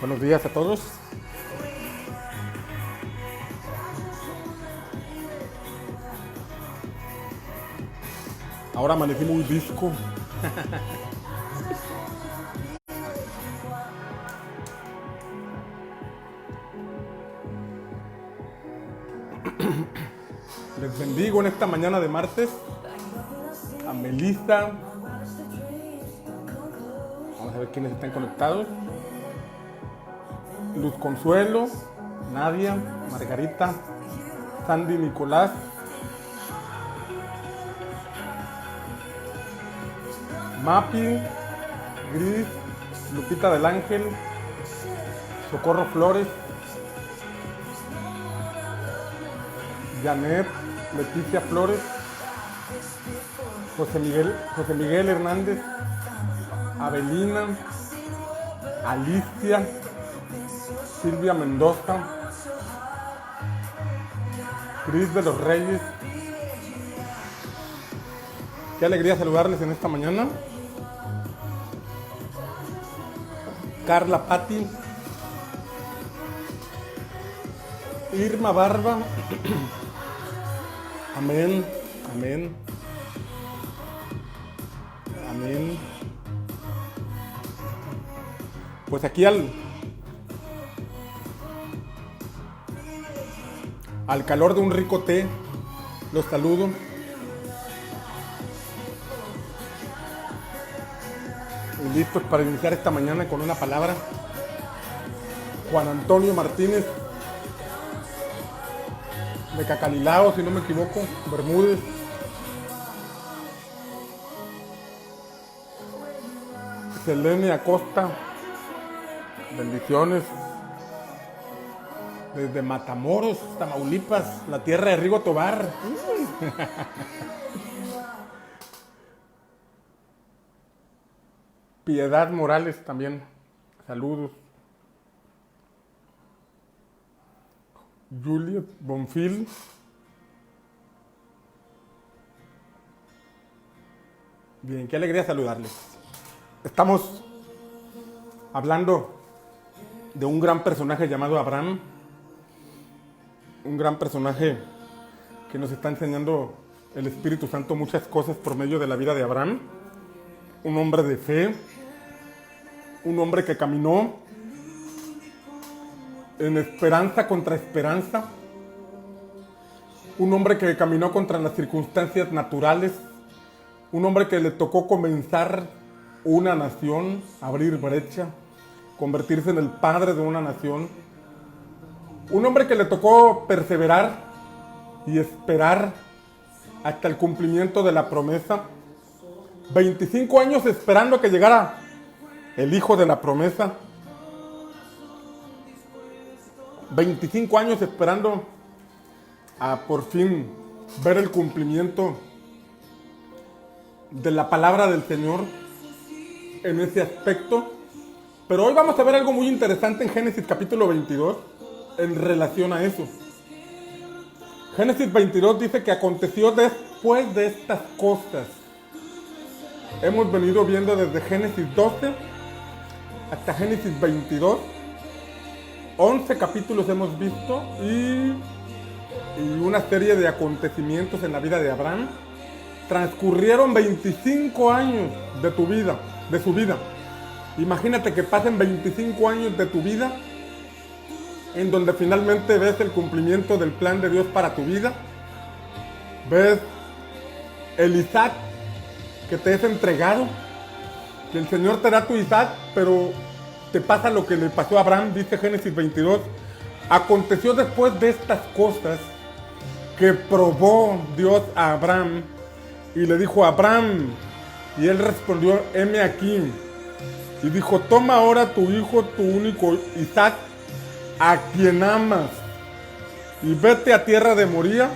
Buenos días a todos. Ahora amanecí muy disco. Les bendigo en esta mañana de martes a Melissa. Vamos a ver quiénes están conectados. Luz Consuelo, Nadia, Margarita, Sandy Nicolás, Mapi, Gris, Lupita del Ángel, Socorro Flores, Janet, Leticia Flores, José Miguel Hernández, Avelina, Alicia, Silvia Mendoza, Cris de los Reyes. Qué alegría saludarles en esta mañana. Carla Patti, Irma Barba. Amén, amén, amén. Pues aquí al calor de un rico té, los saludo. Y listos para iniciar esta mañana con una palabra. Juan Antonio Martínez, de Cacalilao, si no me equivoco, Bermúdez. Selene Acosta, bendiciones. Desde Matamoros, Tamaulipas, la tierra de Rigo Tobar. Piedad Morales también, saludos. Juliet Bonfil. Bien, qué alegría saludarles. Estamos hablando de un gran personaje llamado Abraham. Un gran personaje que nos está enseñando el Espíritu Santo muchas cosas por medio de la vida de Abraham. Un hombre de fe, un hombre que caminó en esperanza contra esperanza, un hombre que caminó contra las circunstancias naturales, un hombre que le tocó comenzar una nación, abrir brecha, convertirse en el padre de una nación. Un hombre que le tocó perseverar y esperar hasta el cumplimiento de la promesa. 25 años esperando que llegara el hijo de la promesa. 25 años esperando a por fin ver el cumplimiento de la palabra del Señor en ese aspecto. Pero hoy vamos a ver algo muy interesante en Génesis capítulo 22. En relación a eso, Génesis 22 dice que aconteció después de estas cosas. Hemos venido viendo desde Génesis 12 hasta Génesis 22. 11 capítulos hemos visto y una serie de acontecimientos en la vida de Abraham. Transcurrieron 25 años de tu vida, de su vida. Imagínate que pasen 25 años de tu vida en donde finalmente ves el cumplimiento del plan de Dios para tu vida. Ves el Isaac que te es entregado, que el Señor te da tu Isaac, pero te pasa lo que le pasó a Abraham, dice Génesis 22. Aconteció después de estas cosas que probó Dios a Abraham y le dijo: Abraham, y él respondió: heme aquí. Y dijo: toma ahora tu hijo, tu único Isaac, a quien amas, y vete a tierra de Moría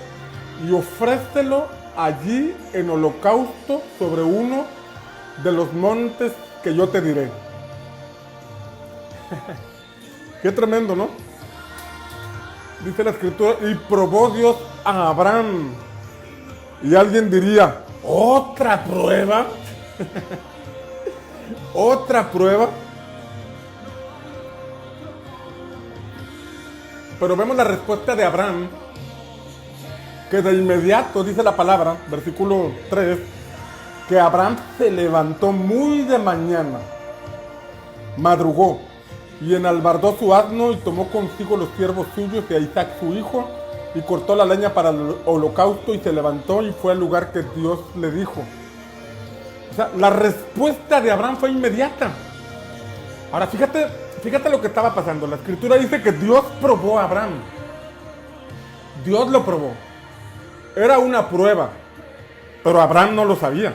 y ofrécelo allí en holocausto sobre uno de los montes que yo te diré. Qué tremendo, ¿no? Dice la escritura: y probó Dios a Abraham. Y alguien diría: ¿otra prueba? ¿Otra prueba? Pero vemos la respuesta de Abraham, que de inmediato, dice la palabra, versículo 3, que Abraham se levantó muy de mañana, madrugó, y enalbardó su asno y tomó consigo los siervos suyos y a Isaac su hijo, y cortó la leña para el holocausto y se levantó y fue al lugar que Dios le dijo. O sea, la respuesta de Abraham fue inmediata. Ahora, fíjate lo que estaba pasando. La escritura dice que Dios probó a Abraham. Dios lo probó. Era una prueba, pero Abraham no lo sabía.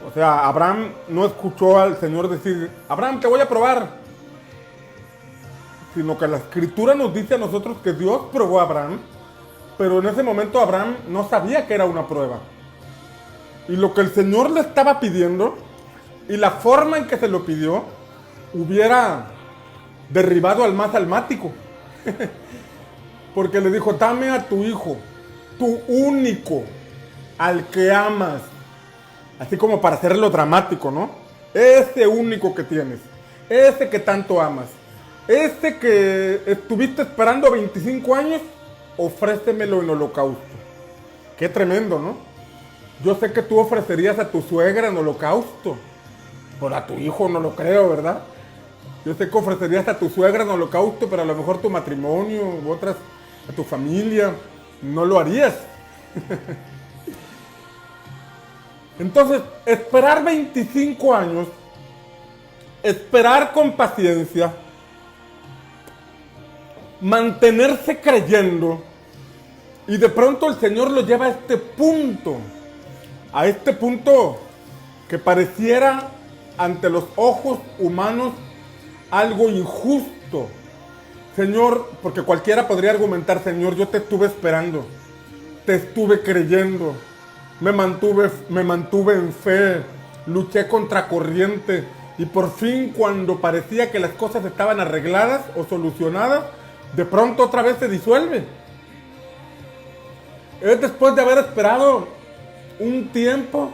O sea, Abraham no escuchó al Señor decir, Abraham, te voy a probar. Sino que la escritura nos dice a nosotros que Dios probó a Abraham, pero en ese momento Abraham no sabía que era una prueba. Y lo que el Señor le estaba pidiendo, y la forma en que se lo pidió, hubiera derribado al más almático. Porque le dijo, dame a tu hijo, tu único, al que amas. Así como para hacerlo dramático, ¿no? Ese único que tienes, ese que tanto amas, ese que estuviste esperando 25 años, ofrécemelo en holocausto. Qué tremendo, ¿no? Yo sé que tú ofrecerías a tu suegra en holocausto, pero a tu hijo no lo creo, ¿verdad? Yo sé que ofrecerías a tu suegra en holocausto, pero a lo mejor tu matrimonio, u otras, a tu familia, no lo harías. Entonces, esperar 25 años, esperar con paciencia, mantenerse creyendo, y de pronto el Señor lo lleva a este punto que pareciera ante los ojos humanos algo injusto. Señor, porque cualquiera podría argumentar, Señor, yo te estuve esperando, te estuve creyendo, me mantuve en fe, luché contra corriente, y por fin cuando parecía que las cosas estaban arregladas o solucionadas, de pronto otra vez se disuelve. Es después de haber esperado un tiempo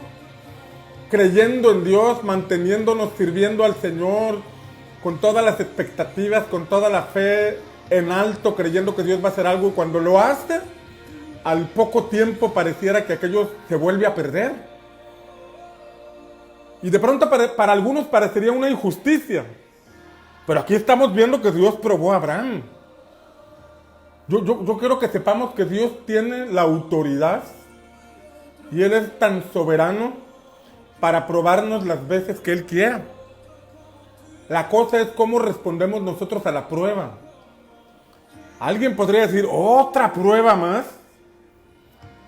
creyendo en Dios, manteniéndonos sirviendo al Señor, con todas las expectativas, con toda la fe en alto, creyendo que Dios va a hacer algo, y cuando lo hace, al poco tiempo pareciera que aquello se vuelve a perder. Y de pronto para algunos parecería una injusticia. Pero aquí estamos viendo que Dios probó a Abraham. Yo quiero que sepamos que Dios tiene la autoridad y Él es tan soberano para probarnos las veces que Él quiera. La cosa es cómo respondemos nosotros a la prueba. Alguien podría decir, otra prueba más.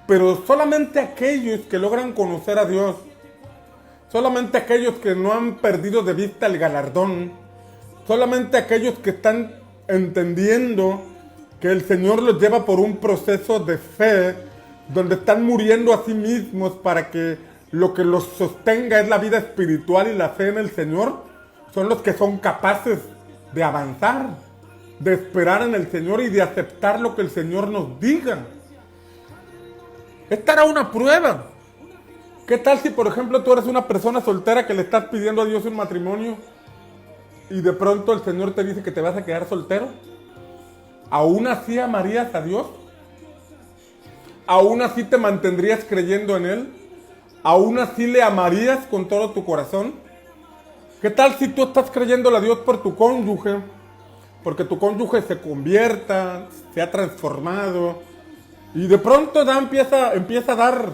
Pero solamente aquellos que logran conocer a Dios, solamente aquellos que no han perdido de vista el galardón, solamente aquellos que están entendiendo que el Señor los lleva por un proceso de fe, donde están muriendo a sí mismos para que lo que los sostenga es la vida espiritual y la fe en el Señor, son los que son capaces de avanzar, de esperar en el Señor y de aceptar lo que el Señor nos diga. Esta era una prueba. ¿Qué tal si, por ejemplo, tú eres una persona soltera que le estás pidiendo a Dios un matrimonio y de pronto el Señor te dice que te vas a quedar soltero? ¿Aún así amarías a Dios? ¿Aún así te mantendrías creyendo en Él? ¿Aún así le amarías con todo tu corazón? ¿Qué tal si tú estás creyéndole a Dios por tu cónyuge? Porque tu cónyuge se convierta, se ha transformado, y de pronto empieza a dar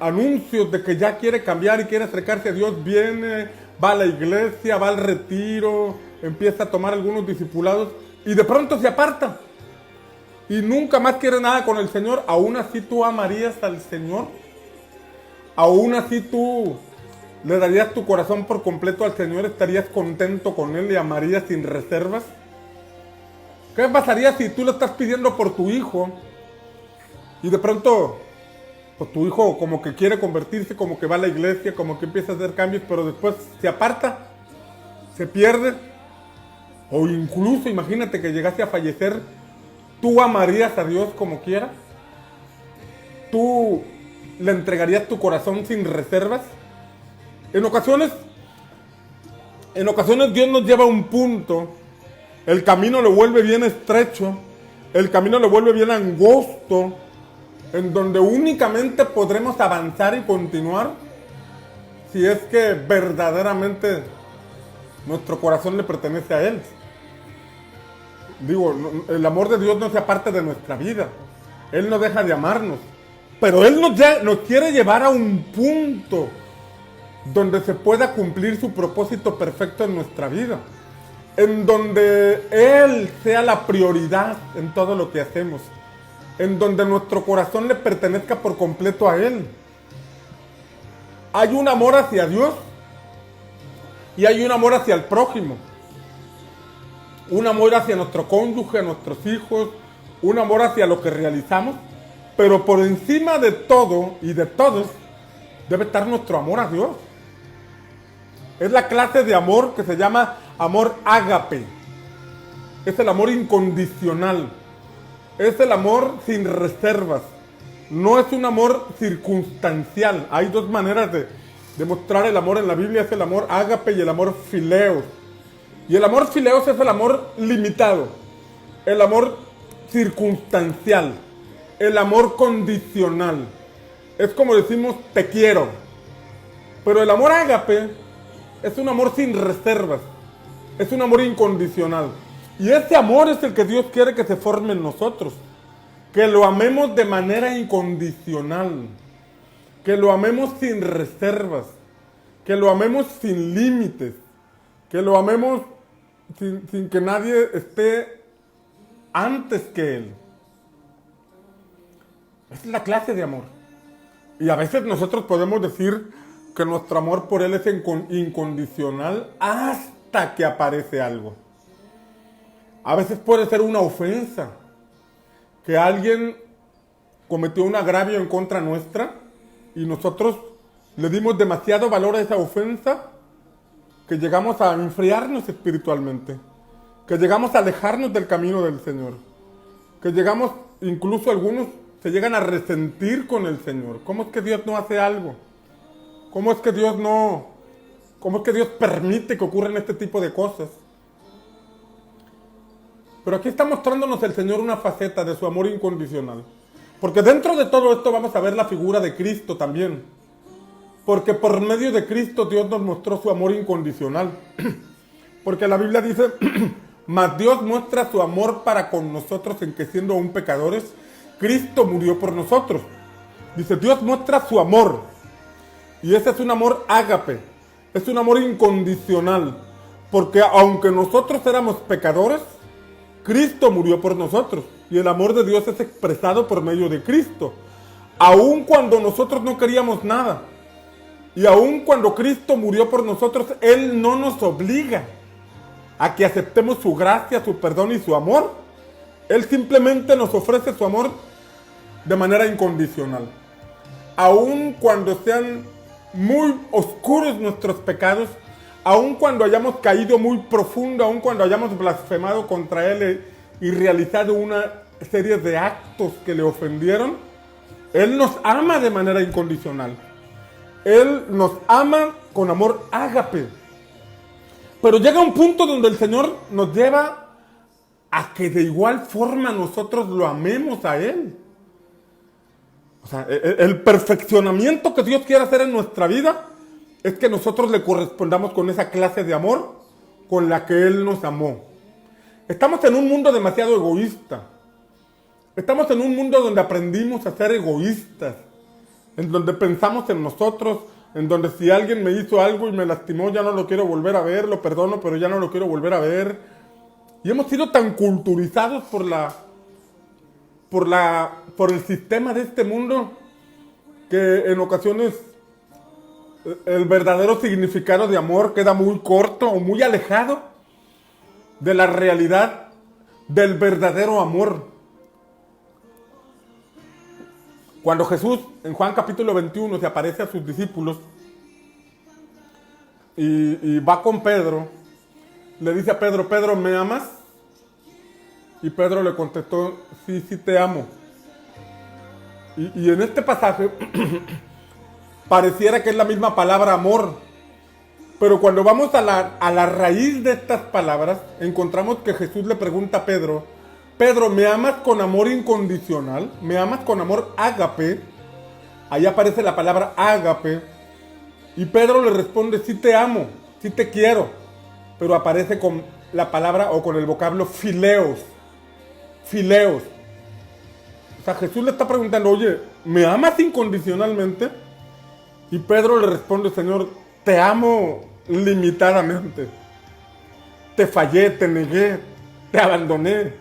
anuncios de que ya quiere cambiar y quiere acercarse a Dios, viene, va a la iglesia, va al retiro, empieza a tomar algunos discipulados y de pronto se aparta y nunca más quiere nada con el Señor. ¿Aún así tú amarías al Señor? ¿Aún así tú le darías tu corazón por completo al Señor? ¿Estarías contento con Él y amarías sin reservas? ¿Qué pasaría si tú le estás pidiendo por tu hijo y de pronto pues tu hijo como que quiere convertirse, como que va a la iglesia, como que empieza a hacer cambios, pero después se aparta, se pierde? O incluso imagínate que llegase a fallecer, ¿tú amarías a Dios como quiera? ¿Tú le entregarías tu corazón sin reservas? En ocasiones Dios nos lleva a un punto El camino lo vuelve bien estrecho, el camino lo vuelve bien angosto, en donde únicamente podremos avanzar y continuar si es que verdaderamente nuestro corazón le pertenece a Él. Digo, el amor de Dios no sea parte de nuestra vida. Él no deja de amarnos. Pero Él nos quiere llevar a un punto donde se pueda cumplir su propósito perfecto en nuestra vida. En donde Él sea la prioridad en todo lo que hacemos. En donde nuestro corazón le pertenezca por completo a Él. Hay un amor hacia Dios y hay un amor hacia el prójimo. Un amor hacia nuestro cónyuge, a nuestros hijos, un amor hacia lo que realizamos, pero por encima de todo y de todos debe estar nuestro amor a Dios. Es la clase de amor que se llama amor ágape. Es el amor incondicional. Es el amor sin reservas. No es un amor circunstancial. Hay dos maneras de mostrar el amor en la Biblia. Es el amor ágape y el amor fileos. Y el amor fileos es el amor limitado. El amor circunstancial. El amor condicional. Es como decimos te quiero. Pero el amor ágape es un amor sin reservas. Es un amor incondicional. Y ese amor es el que Dios quiere que se forme en nosotros. Que lo amemos de manera incondicional. Que lo amemos sin reservas. Que lo amemos sin límites. Que lo amemos sin que nadie esté antes que Él. Esa es la clase de amor. Y a veces nosotros podemos decir que nuestro amor por Él es incondicional hasta que aparece algo. A veces puede ser una ofensa. Que alguien cometió un agravio en contra nuestra y nosotros le dimos demasiado valor a esa ofensa que llegamos a enfriarnos espiritualmente, que llegamos a alejarnos del camino del Señor, que llegamos, incluso algunos se llegan a resentir con el Señor. ¿Cómo es que Dios no hace algo? ¿Cómo es que Dios permite que ocurran este tipo de cosas? Pero aquí está mostrándonos el Señor una faceta de su amor incondicional. Porque dentro de todo esto vamos a ver la figura de Cristo también. Porque por medio de Cristo Dios nos mostró su amor incondicional. Porque la Biblia dice, mas Dios muestra su amor para con nosotros en que siendo aún pecadores, Cristo murió por nosotros. Dice, Dios muestra su amor. Y ese es un amor ágape. Es un amor incondicional. Porque aunque nosotros éramos pecadores, Cristo murió por nosotros y el amor de Dios es expresado por medio de Cristo. Aun cuando nosotros no queríamos nada y aun cuando Cristo murió por nosotros, Él no nos obliga a que aceptemos su gracia, su perdón y su amor. Él simplemente nos ofrece su amor de manera incondicional. Aun cuando sean muy oscuros nuestros pecados, aun cuando hayamos caído muy profundo, aun cuando hayamos blasfemado contra Él y realizado una serie de actos que le ofendieron, Él nos ama de manera incondicional. Él nos ama con amor ágape. Pero llega un punto donde el Señor nos lleva a que de igual forma nosotros lo amemos a Él. O sea, el perfeccionamiento que Dios quiere hacer en nuestra vida es que nosotros le correspondamos con esa clase de amor con la que Él nos amó. Estamos en un mundo demasiado egoísta. Estamos en un mundo donde aprendimos a ser egoístas. En donde pensamos en nosotros. En donde si alguien me hizo algo y me lastimó, ya no lo quiero volver a ver. Lo perdono, pero ya no lo quiero volver a ver. Y hemos sido tan culturizados por el sistema de este mundo que en ocasiones el verdadero significado de amor queda muy corto o muy alejado de la realidad del verdadero amor. Cuando Jesús en Juan capítulo 21 se aparece a sus discípulos y va con Pedro, le dice a Pedro, Pedro, ¿me amas? Y Pedro le contestó, sí, sí te amo. Y en este pasaje pareciera que es la misma palabra amor, Pero cuando vamos a la raíz de estas palabras, encontramos que Jesús le pregunta a Pedro, Pedro, ¿me amas con amor incondicional? ¿Me amas con amor ágape? Ahí aparece la palabra ágape. Y Pedro le responde, sí te amo, sí te quiero. Pero aparece con la palabra o con el vocablo fileos. Fileos. O sea, Jesús le está preguntando, oye, ¿me amas incondicionalmente? Y Pedro le responde, Señor, te amo limitadamente. Te fallé, te negué, te abandoné.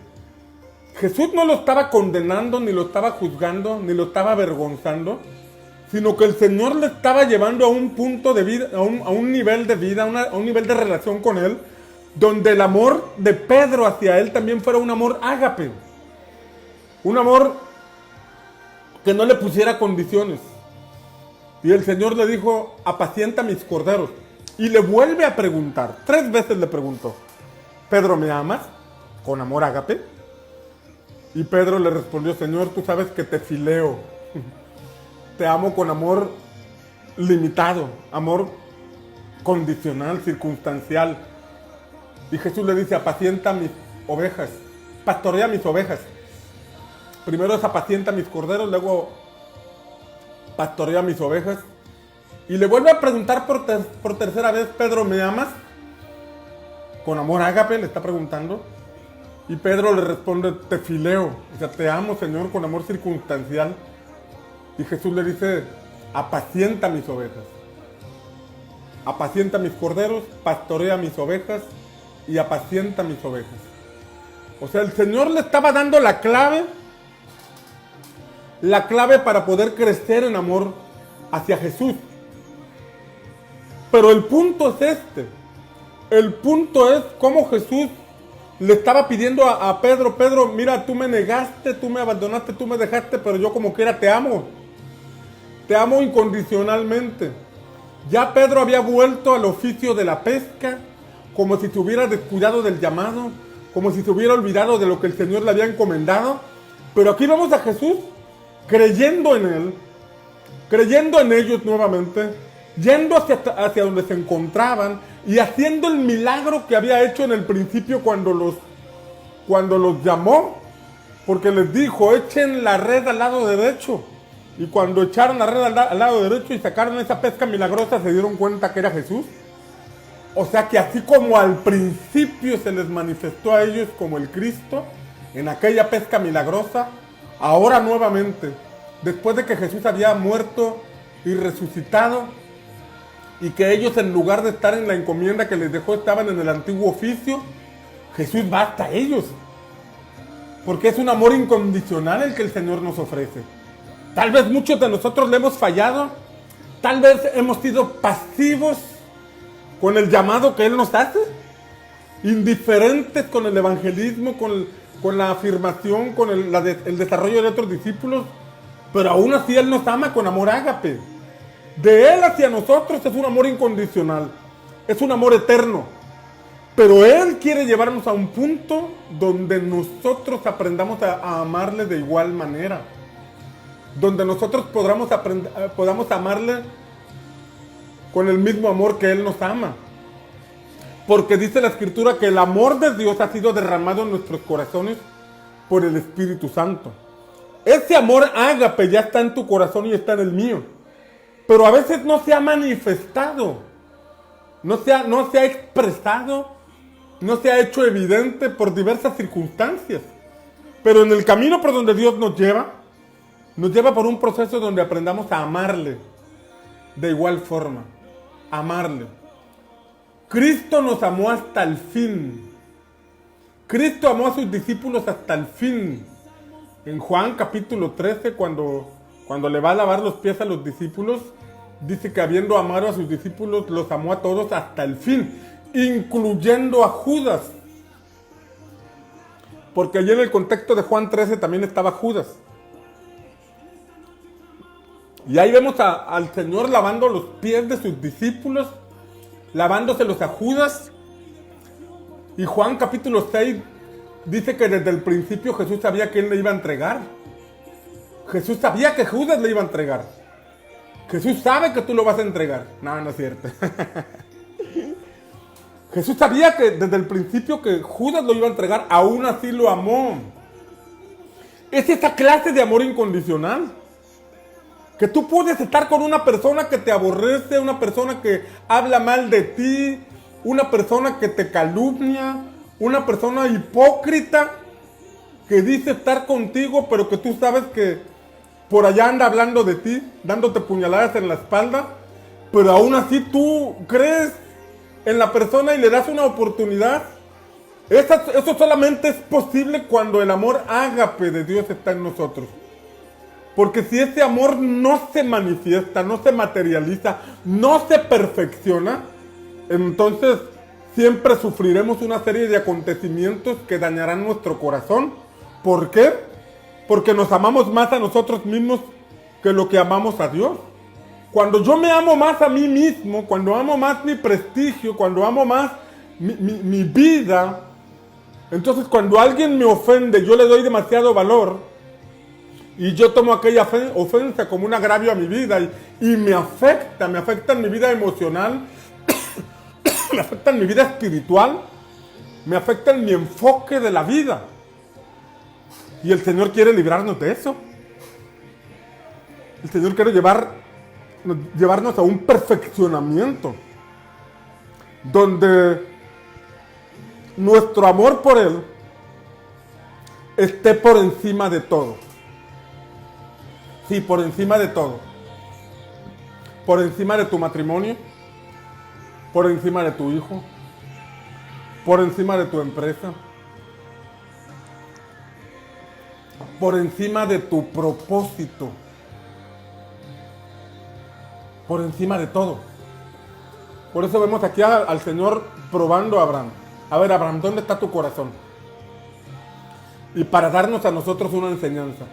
Jesús no lo estaba condenando, ni lo estaba juzgando, ni lo estaba avergonzando, sino que el Señor le estaba llevando a un punto de vida, a un nivel de vida, a un nivel de relación con Él, donde el amor de Pedro hacia Él también fuera un amor ágape. Un amor que no le pusiera condiciones. Y el Señor le dijo, apacienta mis corderos. Y le vuelve a preguntar, 3 veces le preguntó, Pedro, ¿me amas? Con amor ágape. Y Pedro le respondió, Señor, tú sabes que te fileo. Te amo con amor limitado, amor condicional, circunstancial. Y Jesús le dice, apacienta mis ovejas, pastorea mis ovejas. Primero es apacienta mis corderos, luego pastorea mis ovejas. Y le vuelve a preguntar por tercera vez, Pedro, ¿me amas? Con amor ágape le está preguntando. Y Pedro le responde, te fileo, o sea, te amo, Señor, con amor circunstancial. Y Jesús le dice, apacienta mis ovejas. Apacienta mis corderos, pastorea mis ovejas y apacienta mis ovejas. O sea, el Señor le estaba dando la clave para poder crecer en amor hacia Jesús. Pero el punto es este. El punto es cómo Jesús le estaba pidiendo a Pedro, Pedro, mira, tú me negaste, tú me abandonaste, tú me dejaste, pero yo como quiera te amo. Te amo incondicionalmente. Ya Pedro había vuelto al oficio de la pesca, como si se hubiera descuidado del llamado, como si se hubiera olvidado de lo que el Señor le había encomendado. Pero aquí vamos a Jesús creyendo en Él, creyendo en ellos nuevamente, yendo hacia donde se encontraban y haciendo el milagro que había hecho en el principio cuando los llamó, porque les dijo, echen la red al lado derecho. Y cuando echaron la red al lado derecho y sacaron esa pesca milagrosa, se dieron cuenta que era Jesús. O sea que así como al principio se les manifestó a ellos como el Cristo, en aquella pesca milagrosa, ahora nuevamente, después de que Jesús había muerto y resucitado, y que ellos en lugar de estar en la encomienda que les dejó, estaban en el antiguo oficio, Jesús va hasta ellos. Porque es un amor incondicional el que el Señor nos ofrece. Tal vez muchos de nosotros le hemos fallado, tal vez hemos sido pasivos con el llamado que Él nos hace, indiferentes con el evangelismo, con la afirmación, con el desarrollo de otros discípulos, pero aún así Él nos ama con amor ágape. De Él hacia nosotros es un amor incondicional, es un amor eterno, pero Él quiere llevarnos a un punto donde nosotros aprendamos a amarle de igual manera, donde nosotros podamos amarle con el mismo amor que Él nos ama. Porque dice la Escritura que el amor de Dios ha sido derramado en nuestros corazones por el Espíritu Santo. Ese amor ágape ya está en tu corazón y está en el mío. Pero a veces no se ha manifestado, no se ha expresado, no se ha hecho evidente por diversas circunstancias. Pero en el camino por donde Dios nos lleva por un proceso donde aprendamos a amarle de igual forma, amarle. Cristo nos amó hasta el fin. Cristo amó a sus discípulos hasta el fin. En Juan capítulo 13, cuando le va a lavar los pies a los discípulos, dice que habiendo amado a sus discípulos, los amó a todos hasta el fin, incluyendo a Judas. Porque allí en el contexto de Juan 13 también estaba Judas. Y ahí vemos al Señor lavando los pies de sus discípulos, lavándoselos a Judas. Y Juan capítulo 6 dice que desde el principio Jesús sabía que Él le iba a entregar. Jesús sabía que Judas le iba a entregar. Jesús sabe que tú lo vas a entregar. No, no es cierto. Jesús sabía que desde el principio que Judas lo iba a entregar, aún así lo amó. Es esa clase de amor incondicional. Que tú puedes estar con una persona que te aborrece, una persona que habla mal de ti, una persona que te calumnia, una persona hipócrita que dice estar contigo, pero que tú sabes que por allá anda hablando de ti, dándote puñaladas en la espalda, pero aún así tú crees en la persona y le das una oportunidad. Eso solamente es posible cuando el amor ágape de Dios está en nosotros. Porque si ese amor no se manifiesta, no se materializa, no se perfecciona, entonces siempre sufriremos una serie de acontecimientos que dañarán nuestro corazón. ¿Por qué? Porque nos amamos más a nosotros mismos que lo que amamos a Dios. Cuando yo me amo más a mí mismo, cuando amo más mi prestigio, cuando amo más mi vida, entonces cuando alguien me ofende, yo le doy demasiado valor y yo tomo aquella ofensa como un agravio a mi vida y me afecta en mi vida emocional, me afecta en mi vida espiritual, me afecta en mi enfoque de la vida. Y el Señor quiere librarnos de eso. El Señor quiere llevarnos a un perfeccionamiento donde nuestro amor por Él esté por encima de todo. Sí, por encima de todo. Por encima de tu matrimonio, por encima de tu hijo, por encima de tu empresa, por encima de tu propósito, por encima de todo. Por eso vemos aquí al Señor probando a Abraham. A ver, Abraham, ¿dónde está tu corazón? Y para darnos a nosotros una enseñanza.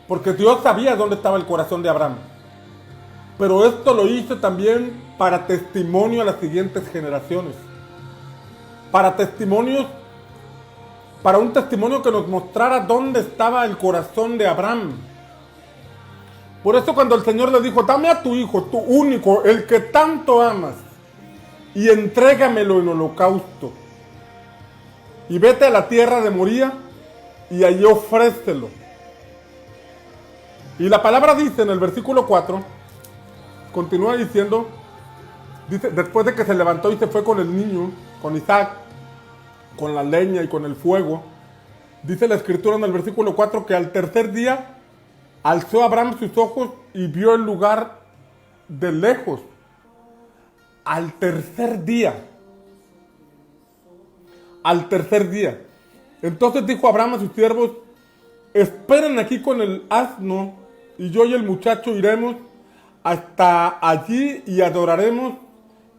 Porque Dios sabía dónde estaba el corazón de Abraham. Pero esto lo hizo también para testimonio a las siguientes generaciones. Para un testimonio que nos mostrara dónde estaba el corazón de Abraham. Por eso cuando el Señor le dijo, dame a tu hijo, tu único, el que tanto amas, y entrégamelo en holocausto, y vete a la tierra de Moría, y allí ofrécelo. Y la palabra dice en el versículo 4, continúa diciendo, dice, después de que se levantó y se fue con el niño, con Isaac, con la leña y con el fuego, dice la escritura en el versículo 4 que al tercer día alzó Abraham sus ojos y vio el lugar de lejos. Al tercer día. Al tercer día. Entonces dijo Abraham a sus siervos, esperen aquí con el asno y yo y el muchacho iremos hasta allí y adoraremos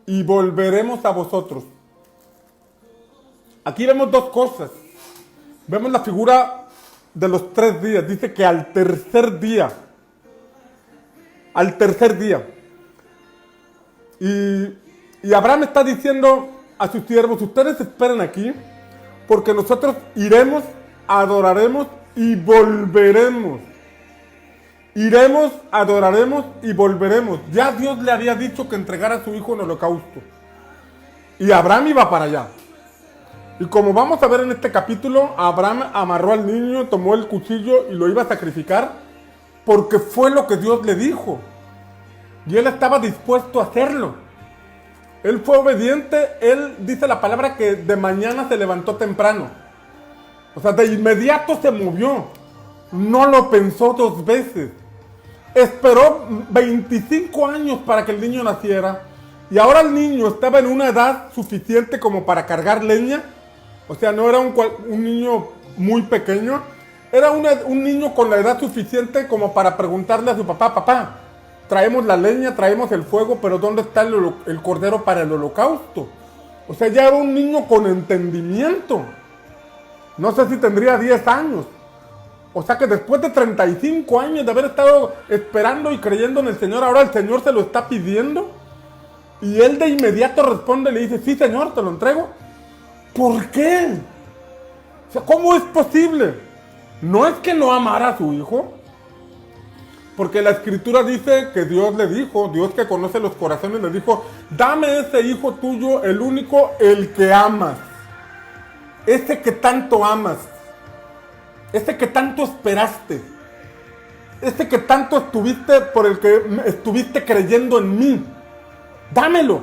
y volveremos a vosotros. Aquí vemos dos cosas. Vemos la figura de los 3 días. Dice que al tercer día. Al tercer día. Y Abraham está diciendo a sus siervos, ustedes esperen aquí, porque nosotros iremos, adoraremos y volveremos. Iremos, adoraremos y volveremos. Ya Dios le había dicho que entregara a su hijo en holocausto. Y Abraham iba para allá. Y como vamos a ver en este capítulo, Abraham amarró al niño, tomó el cuchillo y lo iba a sacrificar porque fue lo que Dios le dijo. Y él estaba dispuesto a hacerlo. Él fue obediente. Él dice la palabra que de mañana se levantó temprano. O sea, de inmediato se movió. No lo pensó 2 veces. Esperó 25 años para que el niño naciera. Y ahora el niño estaba en una edad suficiente como para cargar leña. O sea, no era un niño muy pequeño. Era un niño con la edad suficiente como para preguntarle a su papá, papá, traemos la leña, traemos el fuego, pero ¿dónde está el cordero para el holocausto? O sea, ya era un niño con entendimiento. No sé si tendría 10 años. O sea que después de 35 años de haber estado esperando y creyendo en el Señor, ahora el Señor se lo está pidiendo. Y él de inmediato responde y le dice, sí, Señor, te lo entrego. ¿Por qué? O sea, ¿cómo es posible? No es que no amara a su hijo. Porque la escritura dice que Dios le dijo, Dios que conoce los corazones, le dijo dame ese hijo tuyo, el único, el que amas, ese que tanto amas, ese que tanto esperaste, ese que tanto estuviste, por el que estuviste creyendo en mí, dámelo.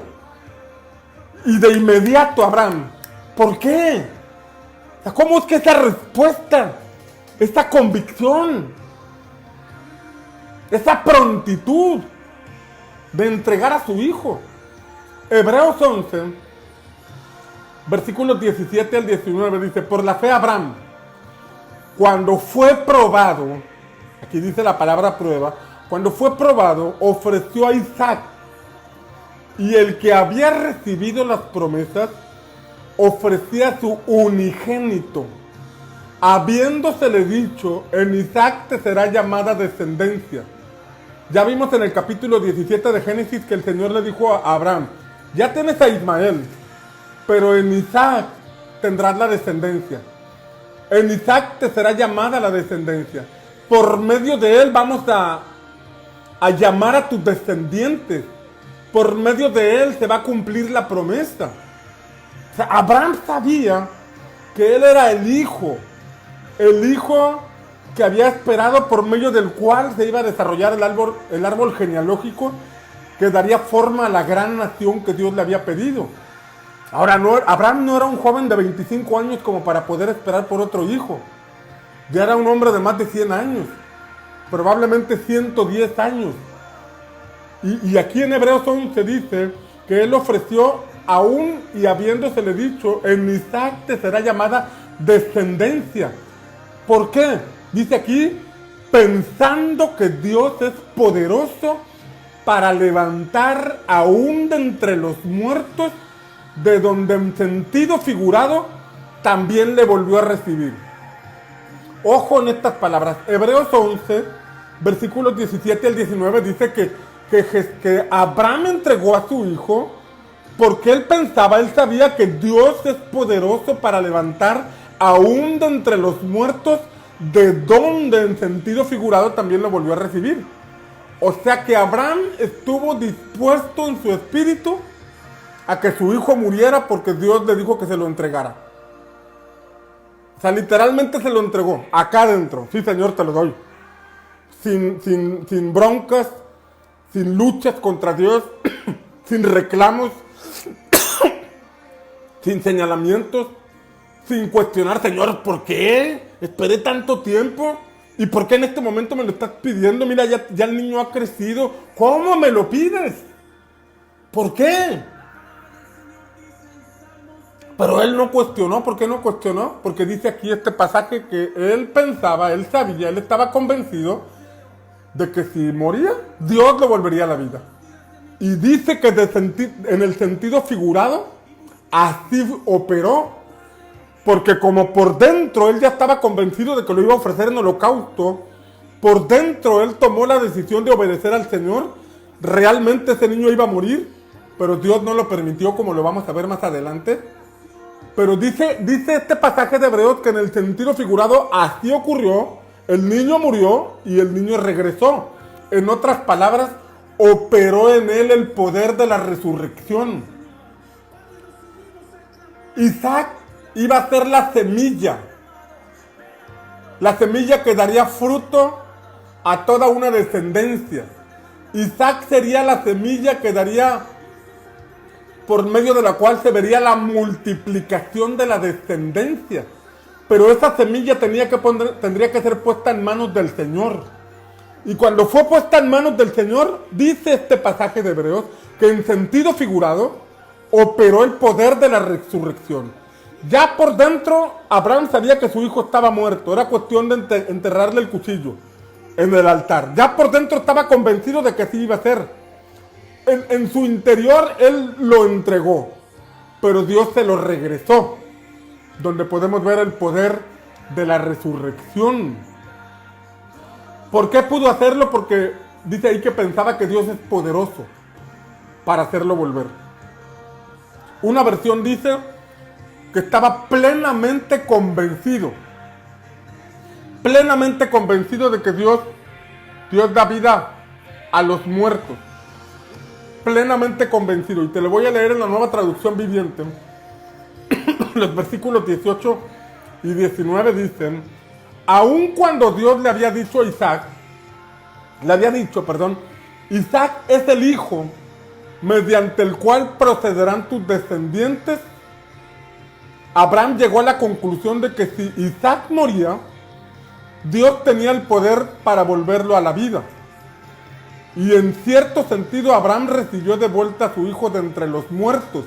Y de inmediato Abraham, ¿por qué? ¿Cómo es que esa respuesta, esa convicción, esa prontitud de entregar a su hijo? Hebreos 11, versículos 17 al 19 dice, por la fe Abraham, cuando fue probado, aquí dice la palabra prueba, cuando fue probado, ofreció a Isaac, y el que había recibido las promesas, ofrecía a su unigénito, habiéndosele dicho, en Isaac te será llamada descendencia. Ya vimos en el capítulo 17 de Génesis que el Señor le dijo a Abraham, ya tienes a Ismael, pero en Isaac tendrás la descendencia. En Isaac te será llamada la descendencia. Por medio de él vamos a llamar a tus descendientes. Por medio de él se va a cumplir la promesa. O sea, Abraham sabía que él era el hijo que había esperado, por medio del cual se iba a desarrollar el árbol genealógico que daría forma a la gran nación que Dios le había pedido. Ahora, Abraham no era un joven de 25 años como para poder esperar por otro hijo. Ya era un hombre de más de 100 años, probablemente 110 años. Y aquí en Hebreos 11 dice que él ofreció, aún y habiéndosele dicho, en Isaac te será llamada descendencia. ¿Por qué? Dice aquí, pensando que Dios es poderoso para levantar aún de entre los muertos, de donde en sentido figurado también le volvió a recibir. Ojo en estas palabras. Hebreos 11, versículos 17 al 19 dice que Abraham entregó a su hijo porque él sabía que Dios es poderoso para levantar aún de entre los muertos, de donde en sentido figurado también lo volvió a recibir. O sea que Abraham estuvo dispuesto en su espíritu a que su hijo muriera porque Dios le dijo que se lo entregara. O sea, literalmente se lo entregó, acá adentro. Sí, Señor, te lo doy. Sin broncas, sin luchas contra Dios, sin reclamos, sin señalamientos, sin cuestionar, Señor, ¿por qué? Esperé tanto tiempo. ¿Y por qué en este momento me lo estás pidiendo? Mira, ya el niño ha crecido. ¿Cómo me lo pides? ¿Por qué? Pero él no cuestionó. ¿Por qué no cuestionó? Porque dice aquí este pasaje que él pensaba, él sabía, él estaba convencido de que si moría, Dios lo volvería a la vida. Y dice que en el sentido figurado, así operó. Porque como por dentro él ya estaba convencido de que lo iba a ofrecer en holocausto, por dentro él tomó la decisión de obedecer al Señor. Realmente ese niño iba a morir, pero Dios no lo permitió, como lo vamos a ver más adelante. Pero dice este pasaje de Hebreos que en el sentido figurado así ocurrió. El niño murió y el niño regresó. En otras palabras, operó en él el poder de la resurrección. Isaac iba a ser la semilla que daría fruto a toda una descendencia. Isaac sería la semilla que daría, por medio de la cual se vería la multiplicación de la descendencia. Pero esa semilla tendría que ser puesta en manos del Señor. Y cuando fue puesta en manos del Señor, dice este pasaje de Hebreos, que en sentido figurado, operó el poder de la resurrección. Ya por dentro, Abraham sabía que su hijo estaba muerto. Era cuestión de enterrarle el cuchillo en el altar. Ya por dentro estaba convencido de que así iba a ser. En su interior, él lo entregó. Pero Dios se lo regresó. Donde podemos ver el poder de la resurrección. ¿Por qué pudo hacerlo? Porque dice ahí que pensaba que Dios es poderoso para hacerlo volver. Una versión dice que estaba plenamente convencido de que Dios da vida a los muertos. plenamente convencido. Y te lo voy a leer en la Nueva Traducción Viviente. Los versículos 18 y 19 dicen: aun cuando Dios le había dicho a Isaac, Isaac es el hijo mediante el cual procederán tus descendientes, Abraham llegó a la conclusión de que si Isaac moría, Dios tenía el poder para volverlo a la vida. Y en cierto sentido, Abraham recibió de vuelta a su hijo de entre los muertos.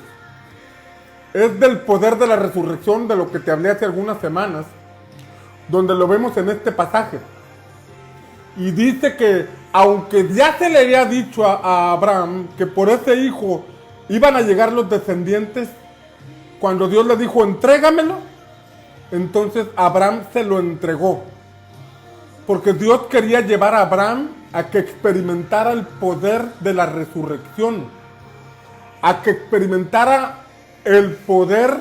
Es del poder de la resurrección de lo que te hablé hace algunas semanas, donde lo vemos en este pasaje. Y dice que, aunque ya se le había dicho a Abraham que por ese hijo iban a llegar los descendientes, cuando Dios le dijo, entrégamelo, entonces Abraham se lo entregó. Porque Dios quería llevar a Abraham a que experimentara el poder de la resurrección, a que experimentara el poder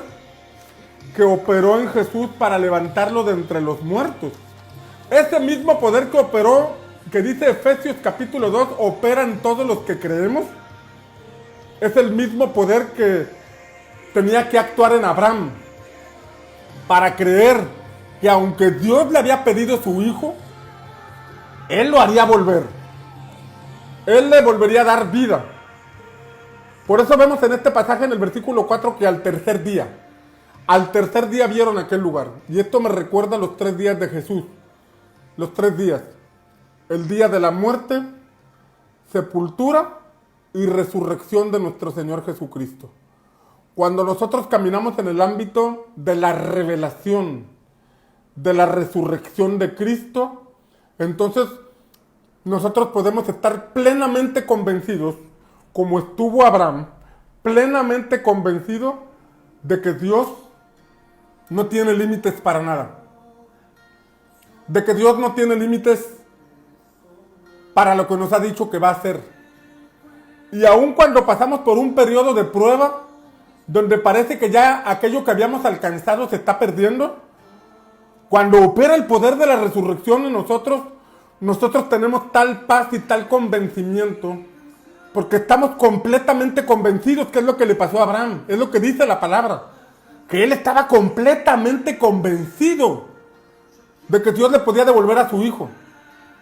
que operó en Jesús para levantarlo de entre los muertos. Ese mismo poder que operó, que dice Efesios capítulo 2, opera en todos los que creemos. Es el mismo poder que tenía que actuar en Abraham para creer que aunque Dios le había pedido su hijo, Él lo haría volver. Él le volvería a dar vida. Por eso vemos en este pasaje en el versículo 4 que al tercer día vieron aquel lugar. Y esto me recuerda a los 3 días de Jesús. Los 3 días. El día de la muerte, sepultura y resurrección de nuestro Señor Jesucristo. Cuando nosotros caminamos en el ámbito de la revelación, de la resurrección de Cristo, entonces nosotros podemos estar plenamente convencidos, como estuvo Abraham, plenamente convencido de que Dios no tiene límites para nada. De que Dios no tiene límites para lo que nos ha dicho que va a hacer. Y aun cuando pasamos por un periodo de prueba, donde parece que ya aquello que habíamos alcanzado se está perdiendo, cuando opera el poder de la resurrección en nosotros, nosotros tenemos tal paz y tal convencimiento, porque estamos completamente convencidos que es lo que le pasó a Abraham, es lo que dice la palabra, que él estaba completamente convencido de que Dios le podía devolver a su hijo.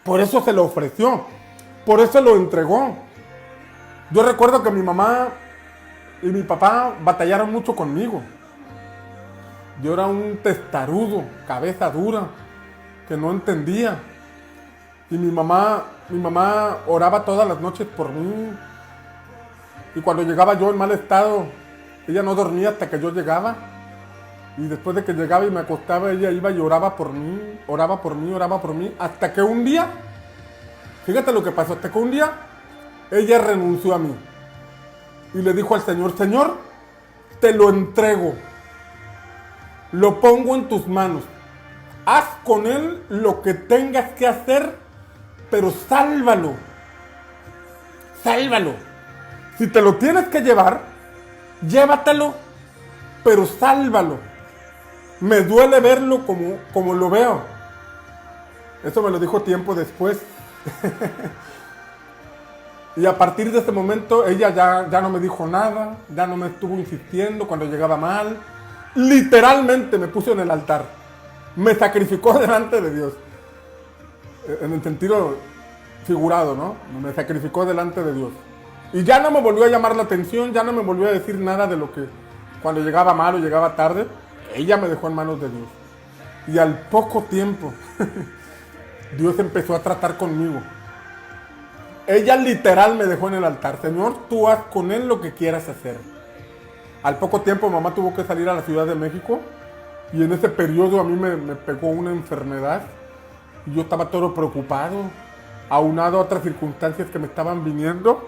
Por eso se lo ofreció, por eso lo entregó. Yo recuerdo que mi mamá y mi papá batallaron mucho conmigo. Yo era un testarudo, cabeza dura, que no entendía. Y mi mamá oraba todas las noches por mí. Y cuando llegaba yo en mal estado, ella no dormía hasta que yo llegaba. Y después de que llegaba y me acostaba, ella iba y oraba por mí, hasta que un día, fíjate lo que pasó, hasta que un día, ella renunció a mí. Y le dijo al Señor, Señor, te lo entrego, lo pongo en tus manos, haz con él lo que tengas que hacer, pero sálvalo. Si te lo tienes que llevar, llévatelo, pero sálvalo. Me duele verlo como lo veo. Eso me lo dijo tiempo después. Y a partir de ese momento ella ya no me dijo nada, ya no me estuvo insistiendo cuando llegaba mal. Literalmente me puso en el altar. Me sacrificó delante de Dios. En el sentido figurado, ¿no? Me sacrificó delante de Dios. Y ya no me volvió a llamar la atención, ya no me volvió a decir nada de lo que cuando llegaba mal o llegaba tarde. Ella me dejó en manos de Dios. Y al poco tiempo, Dios empezó a tratar conmigo. Ella literal me dejó en el altar. Señor, tú haz con él lo que quieras hacer. Al poco tiempo mamá tuvo que salir a la Ciudad de México. Y en ese periodo a mí me pegó una enfermedad. Y yo estaba todo preocupado, aunado a otras circunstancias que me estaban viniendo.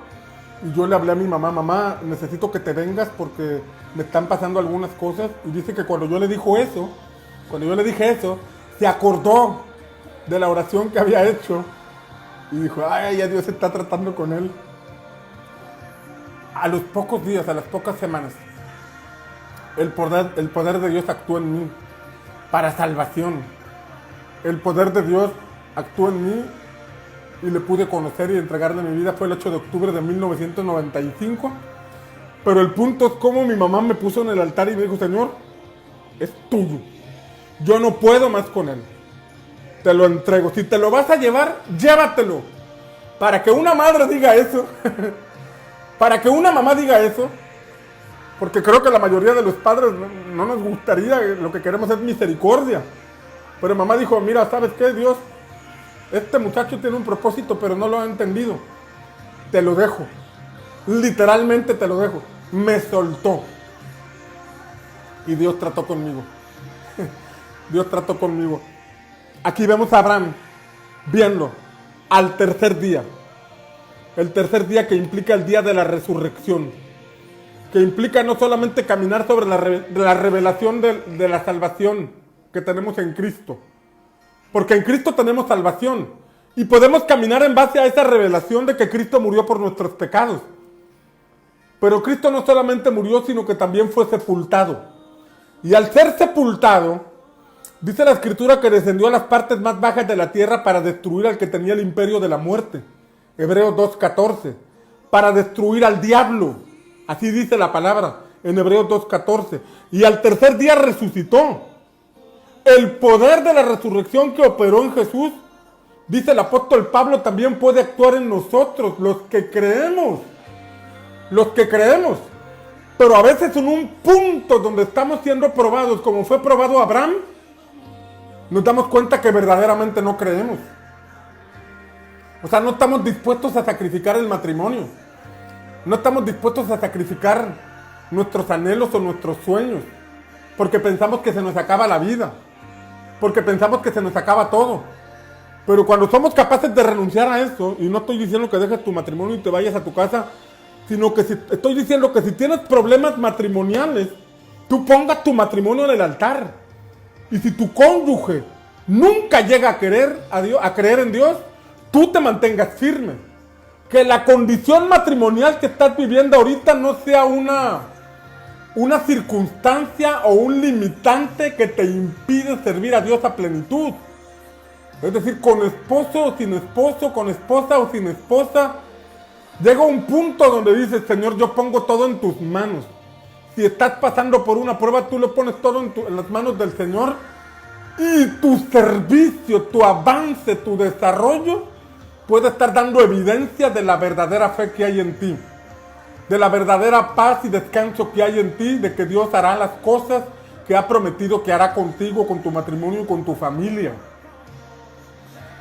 Y yo le hablé a mi mamá, mamá, necesito que te vengas porque me están pasando algunas cosas. Y dice que cuando yo le dije eso, se acordó de la oración que había hecho. Y dijo, ay, ya Dios está tratando con él. A los pocos días, a las pocas semanas, el poder de Dios actuó en mí para salvación. El poder de Dios actuó en mí y le pude conocer y entregarle mi vida fue el 8 de octubre de 1995. Pero el punto es cómo mi mamá me puso en el altar y me dijo, Señor, es tuyo. Yo no puedo más con él. Te lo entrego. Si te lo vas a llevar, llévatelo. Para que una madre diga eso, para que una mamá diga eso, porque creo que la mayoría de los padres no nos gustaría, lo que queremos es misericordia. Pero mamá dijo, mira, ¿sabes qué, Dios? Este muchacho tiene un propósito, pero no lo ha entendido. Te lo dejo. Literalmente te lo dejo. Me soltó. Y Dios trató conmigo. Dios trató conmigo. Aquí vemos a Abraham viendo al tercer día. El tercer día que implica el día de la resurrección. Que implica no solamente caminar sobre la revelación de la salvación que tenemos en Cristo. Porque en Cristo tenemos salvación. Y podemos caminar en base a esa revelación de que Cristo murió por nuestros pecados. Pero Cristo no solamente murió, sino que también fue sepultado. Y al ser sepultado, dice la Escritura que descendió a las partes más bajas de la tierra para destruir al que tenía el imperio de la muerte. Hebreos 2:14. Para destruir al diablo. Así dice la palabra en Hebreos 2:14. Y al tercer día resucitó. El poder de la resurrección que operó en Jesús, dice el apóstol Pablo, también puede actuar en nosotros, los que creemos. Los que creemos. Pero a veces en un punto donde estamos siendo probados, como fue probado Abraham, nos damos cuenta que verdaderamente no creemos. O sea, no estamos dispuestos a sacrificar el matrimonio. No estamos dispuestos a sacrificar nuestros anhelos o nuestros sueños. Porque pensamos que se nos acaba la vida. Porque pensamos que se nos acaba todo. Pero cuando somos capaces de renunciar a eso, y no estoy diciendo que dejes tu matrimonio y te vayas a tu casa, sino que estoy diciendo que si tienes problemas matrimoniales, tú pongas tu matrimonio en el altar. Y si tu cónyuge nunca llega a creer en Dios, tú te mantengas firme. Que la condición matrimonial que estás viviendo ahorita no sea una circunstancia o un limitante que te impide servir a Dios a plenitud. Es decir, con esposo o sin esposo, con esposa o sin esposa, llega un punto donde dices, Señor, yo pongo todo en tus manos. Si estás pasando por una prueba, tú lo pones todo en las manos del Señor. Y tu servicio, tu avance, tu desarrollo puede estar dando evidencia de la verdadera fe que hay en ti. De la verdadera paz y descanso que hay en ti, de que Dios hará las cosas que ha prometido que hará contigo, con tu matrimonio y con tu familia.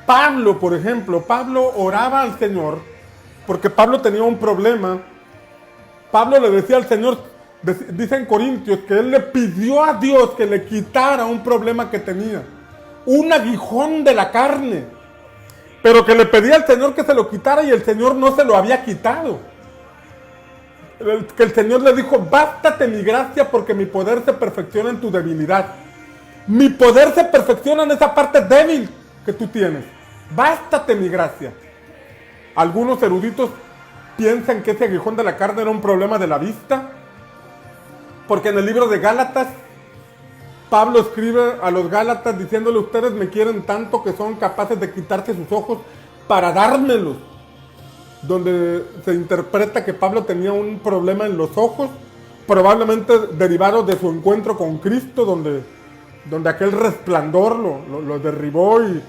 Pablo, por ejemplo, Pablo oraba al Señor porque Pablo tenía un problema. Pablo le decía al Señor, dice en Corintios, que él le pidió a Dios que le quitara un problema que tenía. Un aguijón de la carne. Pero que le pedía al Señor que se lo quitara y el Señor no se lo había quitado. Que el Señor le dijo, bástate mi gracia porque mi poder se perfecciona en tu debilidad. Mi poder se perfecciona en esa parte débil que tú tienes. Bástate mi gracia. Algunos eruditos piensan que ese aguijón de la carne era un problema de la vista. Porque en el libro de Gálatas, Pablo escribe a los Gálatas diciéndole, ustedes me quieren tanto que son capaces de quitarse sus ojos para dármelos. Donde se interpreta que Pablo tenía un problema en los ojos, probablemente derivado de su encuentro con Cristo, donde aquel resplandor lo derribó y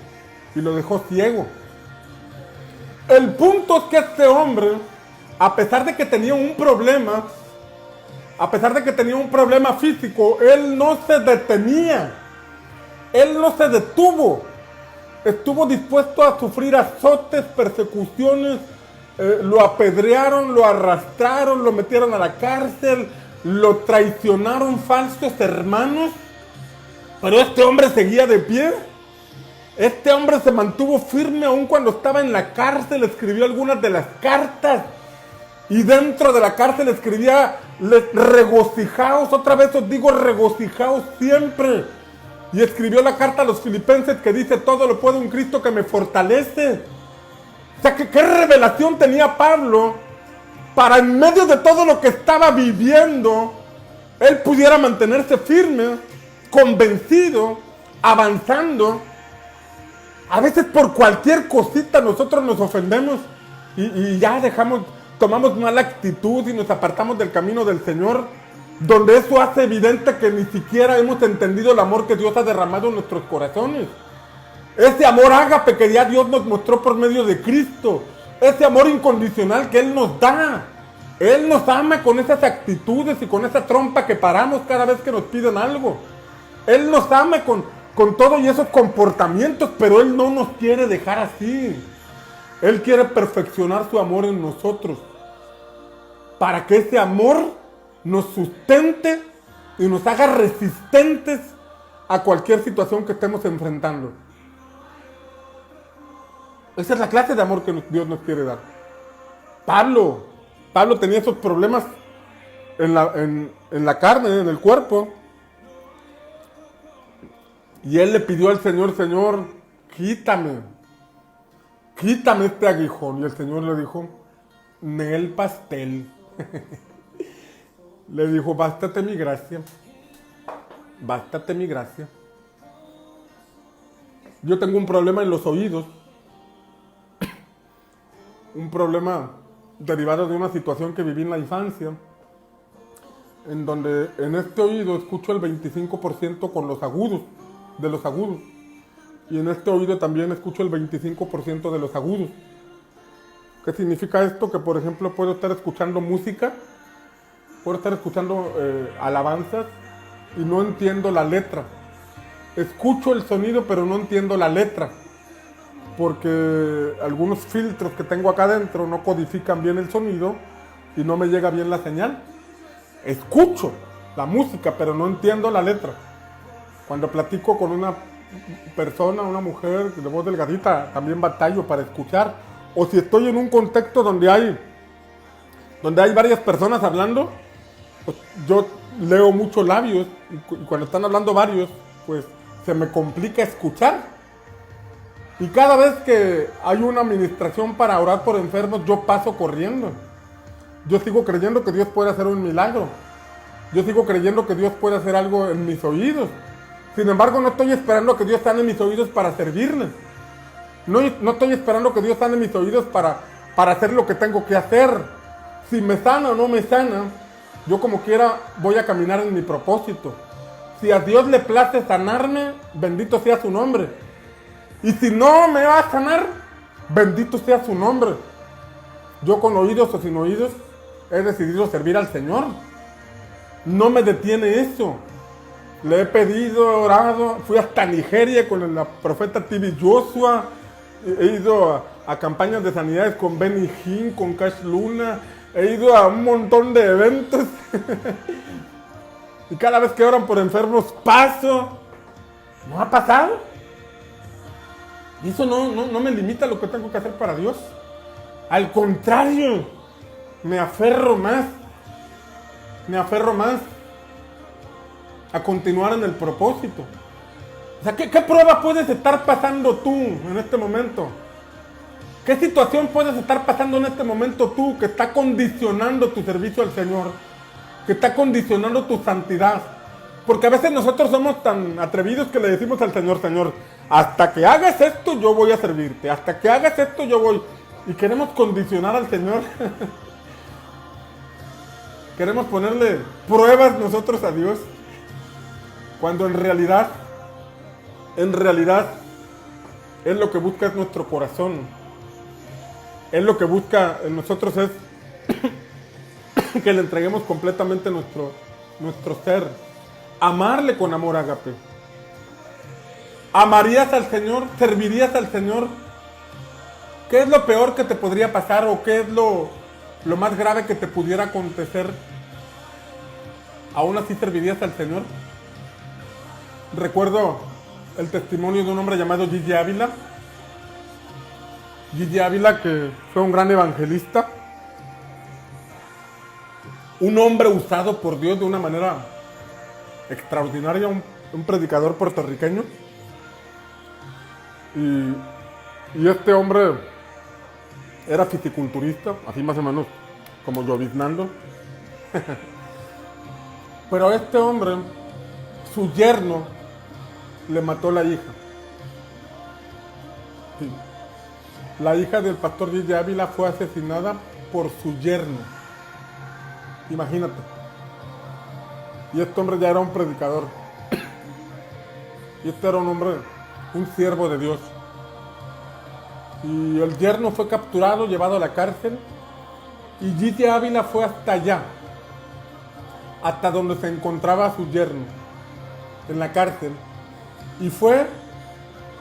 lo dejó ciego. El punto es que este hombre, a pesar de que tenía un problema, físico, él no se detenía, él no se detuvo, estuvo dispuesto a sufrir azotes, persecuciones, lo apedrearon, lo arrastraron, lo metieron a la cárcel, lo traicionaron falsos hermanos, pero este hombre seguía de pie. Este hombre se mantuvo firme aun cuando estaba en la cárcel, escribió algunas de las cartas y dentro de la cárcel escribía, regocijaos, otra vez os digo, regocijaos siempre. Y escribió la carta a los filipenses que dice, todo lo puedo en Cristo que me fortalece. O sea, ¿qué revelación tenía Pablo para en medio de todo lo que estaba viviendo, él pudiera mantenerse firme, convencido, avanzando? A veces por cualquier cosita nosotros nos ofendemos y ya tomamos mala actitud y nos apartamos del camino del Señor, donde eso hace evidente que ni siquiera hemos entendido el amor que Dios ha derramado en nuestros corazones. Ese amor ágape que ya Dios nos mostró por medio de Cristo, ese amor incondicional que Él nos da. Él nos ama con esas actitudes y con esa trompa que paramos cada vez que nos piden algo. Él nos ama con todo y esos comportamientos, pero Él no nos quiere dejar así. Él quiere perfeccionar su amor en nosotros, para que ese amor nos sustente y nos haga resistentes a cualquier situación que estemos enfrentando. Esa es la clase de amor que Dios nos quiere dar. Pablo tenía esos problemas en la carne, en el cuerpo. Y él le pidió al Señor, Señor, quítame este aguijón. Y el Señor le dijo, el pastel. Le dijo, bástate mi gracia. Bástate mi gracia. Yo tengo un problema en los oídos. Un problema derivado de una situación que viví en la infancia, en donde en este oído escucho el 25% con los agudos, de los agudos, y en este oído también escucho el 25% de los agudos. ¿Qué significa esto? Que por ejemplo puedo estar escuchando música, puedo estar escuchando alabanzas y no entiendo la letra. Escucho el sonido pero no entiendo la letra, porque algunos filtros que tengo acá adentro no codifican bien el sonido y no me llega bien la señal. Escucho la música, pero no entiendo la letra. Cuando platico con una persona, una mujer de voz delgadita, también batallo para escuchar. O si estoy en un contexto donde hay varias personas hablando, pues yo leo muchos labios y cuando están hablando varios, pues se me complica escuchar. Y cada vez que hay una administración para orar por enfermos, yo paso corriendo. Yo sigo creyendo que Dios puede hacer un milagro. Yo sigo creyendo que Dios puede hacer algo en mis oídos. Sin embargo, no estoy esperando que Dios sane mis oídos para servirle. No estoy esperando que Dios sane mis oídos para hacer lo que tengo que hacer. Si me sana o no me sana, yo como quiera voy a caminar en mi propósito. Si a Dios le place sanarme, bendito sea su nombre. Y si no me va a sanar, bendito sea su nombre. Yo con oídos o sin oídos he decidido servir al Señor. No me detiene eso. Le he pedido, he orado, fui hasta Nigeria con la profeta TV Joshua, he ido a campañas de sanidades con Benny Hinn, con Cash Luna, he ido a un montón de eventos. Y cada vez que oran por enfermos paso. ¿No ha pasado? Y eso no me limita lo que tengo que hacer para Dios. Al contrario, me aferro más a continuar en el propósito. O sea, ¿qué prueba puedes estar pasando tú en este momento? ¿Qué situación puedes estar pasando en este momento tú que está condicionando tu servicio al Señor? Que está condicionando tu santidad. Porque a veces nosotros somos tan atrevidos que le decimos al Señor, Señor, hasta que hagas esto yo voy a servirte, hasta que hagas esto yo voy. Y queremos condicionar al Señor. Queremos ponerle pruebas nosotros a Dios. Cuando en realidad, Él lo que busca es nuestro corazón. Él lo que busca en nosotros es que le entreguemos completamente nuestro ser. Amarle con amor ágape. ¿Amarías al Señor? ¿Servirías al Señor? ¿Qué es lo peor que te podría pasar o qué es lo más grave que te pudiera acontecer? ¿Aún así servirías al Señor? Recuerdo el testimonio de un hombre llamado Gigi Ávila. Gigi Ávila, que fue un gran evangelista. Un hombre usado por Dios de una manera extraordinaria, un predicador puertorriqueño. Y este hombre era fisiculturista, así más o menos como lloviznando. Pero a este hombre, su yerno, le mató la hija. Sí. La hija del pastor Gigi Ávila fue asesinada por su yerno. Imagínate. Y este hombre ya era un predicador. Y este era un hombre, un siervo de Dios. Y el yerno fue capturado, llevado a la cárcel. Y Gigi Ávila fue hasta allá, hasta donde se encontraba su yerno, en la cárcel. Y fue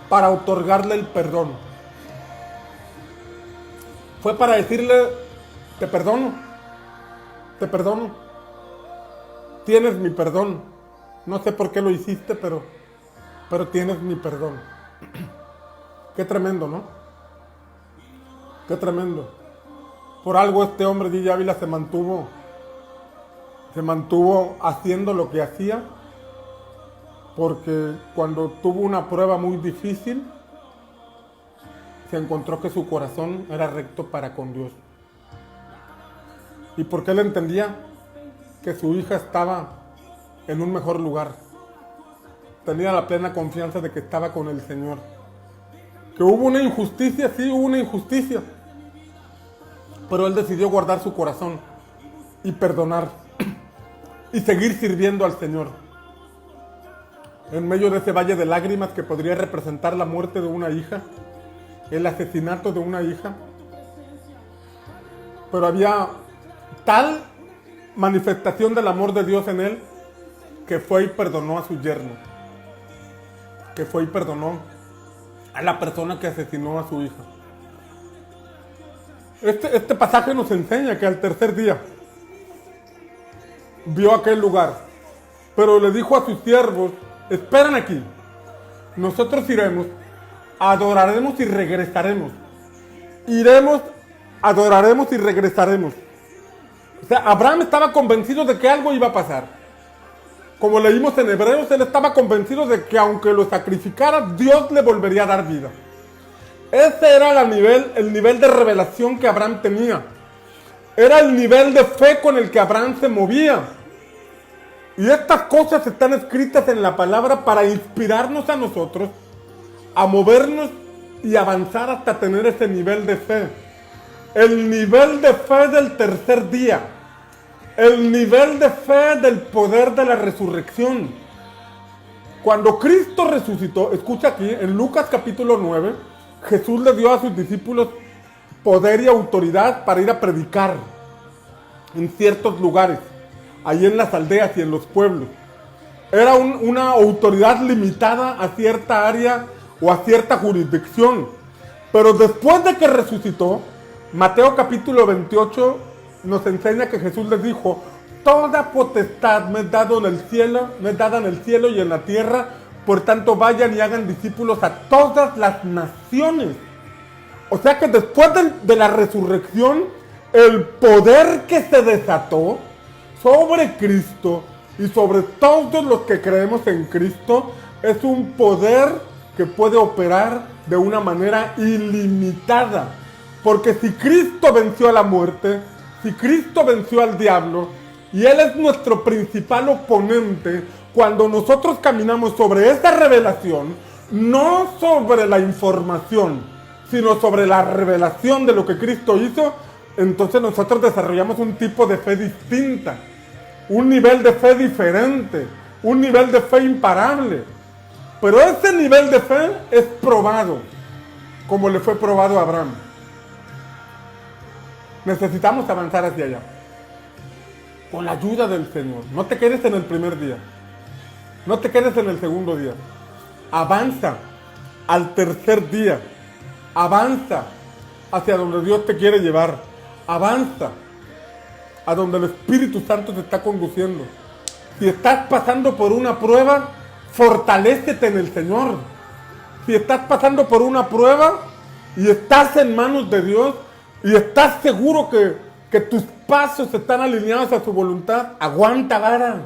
para otorgarle el perdón. Fue para decirle, te perdono, tienes mi perdón. No sé por qué lo hiciste, pero tienes mi perdón. Qué tremendo, ¿no? Qué tremendo. Por algo este hombre, Gigi Ávila, se mantuvo haciendo lo que hacía, porque cuando tuvo una prueba muy difícil, se encontró que su corazón era recto para con Dios. Y porque él entendía que su hija estaba en un mejor lugar. Tenía la plena confianza de que estaba con el Señor. Que hubo una injusticia, sí, hubo una injusticia. Pero él decidió guardar su corazón y perdonar y seguir sirviendo al Señor. En medio de ese valle de lágrimas que podría representar la muerte de una hija, el asesinato de una hija, pero había tal manifestación del amor de Dios en él que fue y perdonó a su yerno, que fue y perdonó a la persona que asesinó a su hija. Este pasaje nos enseña que al tercer día vio aquel lugar, pero le dijo a sus siervos, esperen aquí, nosotros iremos, adoraremos y regresaremos. Iremos, adoraremos y regresaremos. O sea, Abraham estaba convencido de que algo iba a pasar. Como leímos en Hebreos, él estaba convencido de que aunque lo sacrificara, Dios le volvería a dar vida. Ese era el nivel de revelación que Abraham tenía. Era el nivel de fe con el que Abraham se movía. Y estas cosas están escritas en la palabra para inspirarnos a nosotros a movernos y avanzar hasta tener ese nivel de fe. El nivel de fe del tercer día. El nivel de fe del poder de la resurrección. Cuando Cristo resucitó, escucha aquí, en Lucas capítulo 9, Jesús le dio a sus discípulos poder y autoridad para ir a predicar en ciertos lugares, ahí en las aldeas y en los pueblos. Era una autoridad limitada a cierta área o a cierta jurisdicción. Pero después de que resucitó, Mateo capítulo 28 nos enseña que Jesús les dijo, toda potestad me es dada en el cielo y en la tierra, por tanto vayan y hagan discípulos a todas las naciones. O sea que después de la resurrección, el poder que se desató sobre Cristo y sobre todos los que creemos en Cristo es un poder que puede operar de una manera ilimitada. Porque si Cristo venció a la muerte, si Cristo venció al diablo, y Él es nuestro principal oponente, cuando nosotros caminamos sobre esta revelación, no sobre la información, sino sobre la revelación de lo que Cristo hizo, entonces nosotros desarrollamos un tipo de fe distinta, un nivel de fe diferente, un nivel de fe imparable. Pero ese nivel de fe es probado, como le fue probado a Abraham. Necesitamos avanzar hacia allá, con la ayuda del Señor. No te quedes en el primer día, no te quedes en el segundo día. Avanza al tercer día, avanza hacia donde Dios te quiere llevar, avanza a donde el Espíritu Santo te está conduciendo. Si estás pasando por una prueba, fortalécete en el Señor. Si estás pasando por una prueba y estás en manos de Dios y estás seguro que tus pasos están alineados a su voluntad, aguanta, vara.